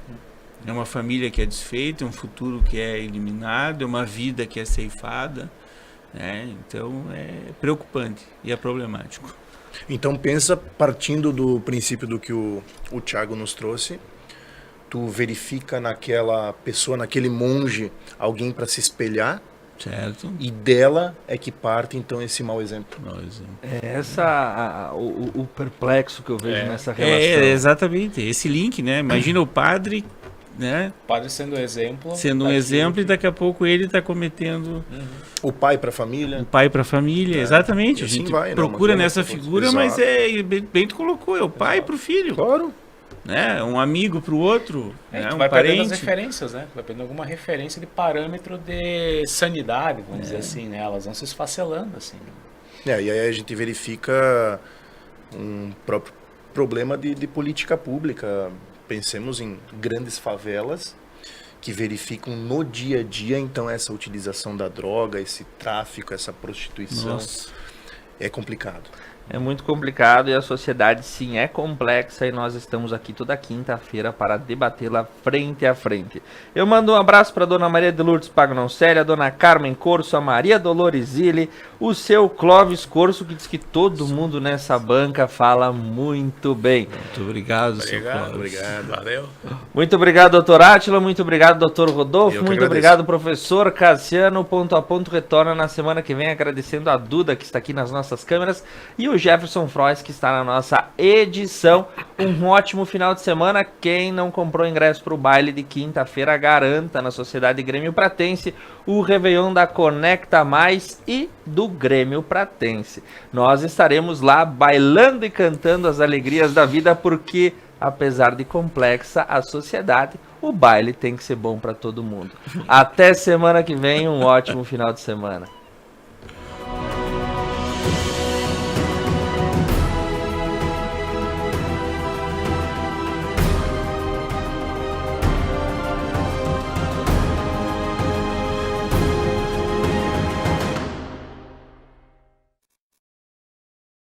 [SPEAKER 3] É uma família que é desfeita, um futuro que é eliminado, é uma vida que é ceifada, né? Então é preocupante e é problemático.
[SPEAKER 2] Então pensa, partindo do princípio do que o Thiago nos trouxe, tu verifica naquela pessoa, naquele monge, alguém para se espelhar,
[SPEAKER 3] Certo.
[SPEAKER 2] e dela é que parte então esse mau exemplo.
[SPEAKER 1] É o perplexo que eu vejo nessa relação.
[SPEAKER 3] É, exatamente, esse link, né? Imagina o padre, né?
[SPEAKER 4] O padre sendo exemplo.
[SPEAKER 3] Sendo um exemplo, e daqui a pouco ele está cometendo
[SPEAKER 2] O pai para a família.
[SPEAKER 3] o pai para a família. Exatamente,
[SPEAKER 2] e
[SPEAKER 3] a
[SPEAKER 2] assim
[SPEAKER 3] gente
[SPEAKER 2] vai, né?
[SPEAKER 3] procura
[SPEAKER 2] Uma
[SPEAKER 3] nessa
[SPEAKER 2] coisa,
[SPEAKER 3] figura,
[SPEAKER 2] exato.
[SPEAKER 3] mas bem tu colocou, é o pai para o filho.
[SPEAKER 2] Claro.
[SPEAKER 3] Né? Um amigo para o outro, né?
[SPEAKER 4] Tu
[SPEAKER 3] Um
[SPEAKER 4] vai perdendo as
[SPEAKER 3] parente.
[SPEAKER 4] referências, né? Tu vai perdendo alguma referência de parâmetro de sanidade, vamos dizer assim, né? Elas vão se esfacelando, assim.
[SPEAKER 2] E aí a gente verifica um próprio problema de política pública. Pensemos em grandes favelas que verificam no dia a dia, então, essa utilização da droga, esse tráfico, essa prostituição.
[SPEAKER 3] Nossa.
[SPEAKER 2] É complicado.
[SPEAKER 1] É muito complicado e a sociedade sim é complexa e nós estamos aqui toda quinta-feira para debatê-la frente a frente. Eu mando um abraço para a dona Maria de Lourdes Pagnoncelli, a dona Carmen Corso, a Maria Dolores Zilli, o seu Clóvis Corso, que diz que todo mundo nessa banca fala muito bem.
[SPEAKER 3] Muito obrigado, seu Cláudio.
[SPEAKER 2] Obrigado.
[SPEAKER 4] Valeu.
[SPEAKER 1] Muito obrigado, doutor Átila, muito obrigado, doutor Rodolfo,
[SPEAKER 2] Eu que
[SPEAKER 1] muito
[SPEAKER 2] agradeço.
[SPEAKER 1] obrigado, professor Cassiano. Ponto a Ponto retorna na semana que vem, agradecendo a Duda, que está aqui nas nossas câmeras, e o Jefferson Frois, que está na nossa edição. Um ótimo final de semana. Quem não comprou ingresso para o baile de quinta-feira, garanta na Sociedade Grêmio Pratense o Réveillon da Conecta Mais e do Grêmio Pratense. Nós estaremos lá bailando e cantando as alegrias da vida, porque apesar de complexa a sociedade, o baile tem que ser bom para todo mundo. Até semana que vem, um ótimo final de semana.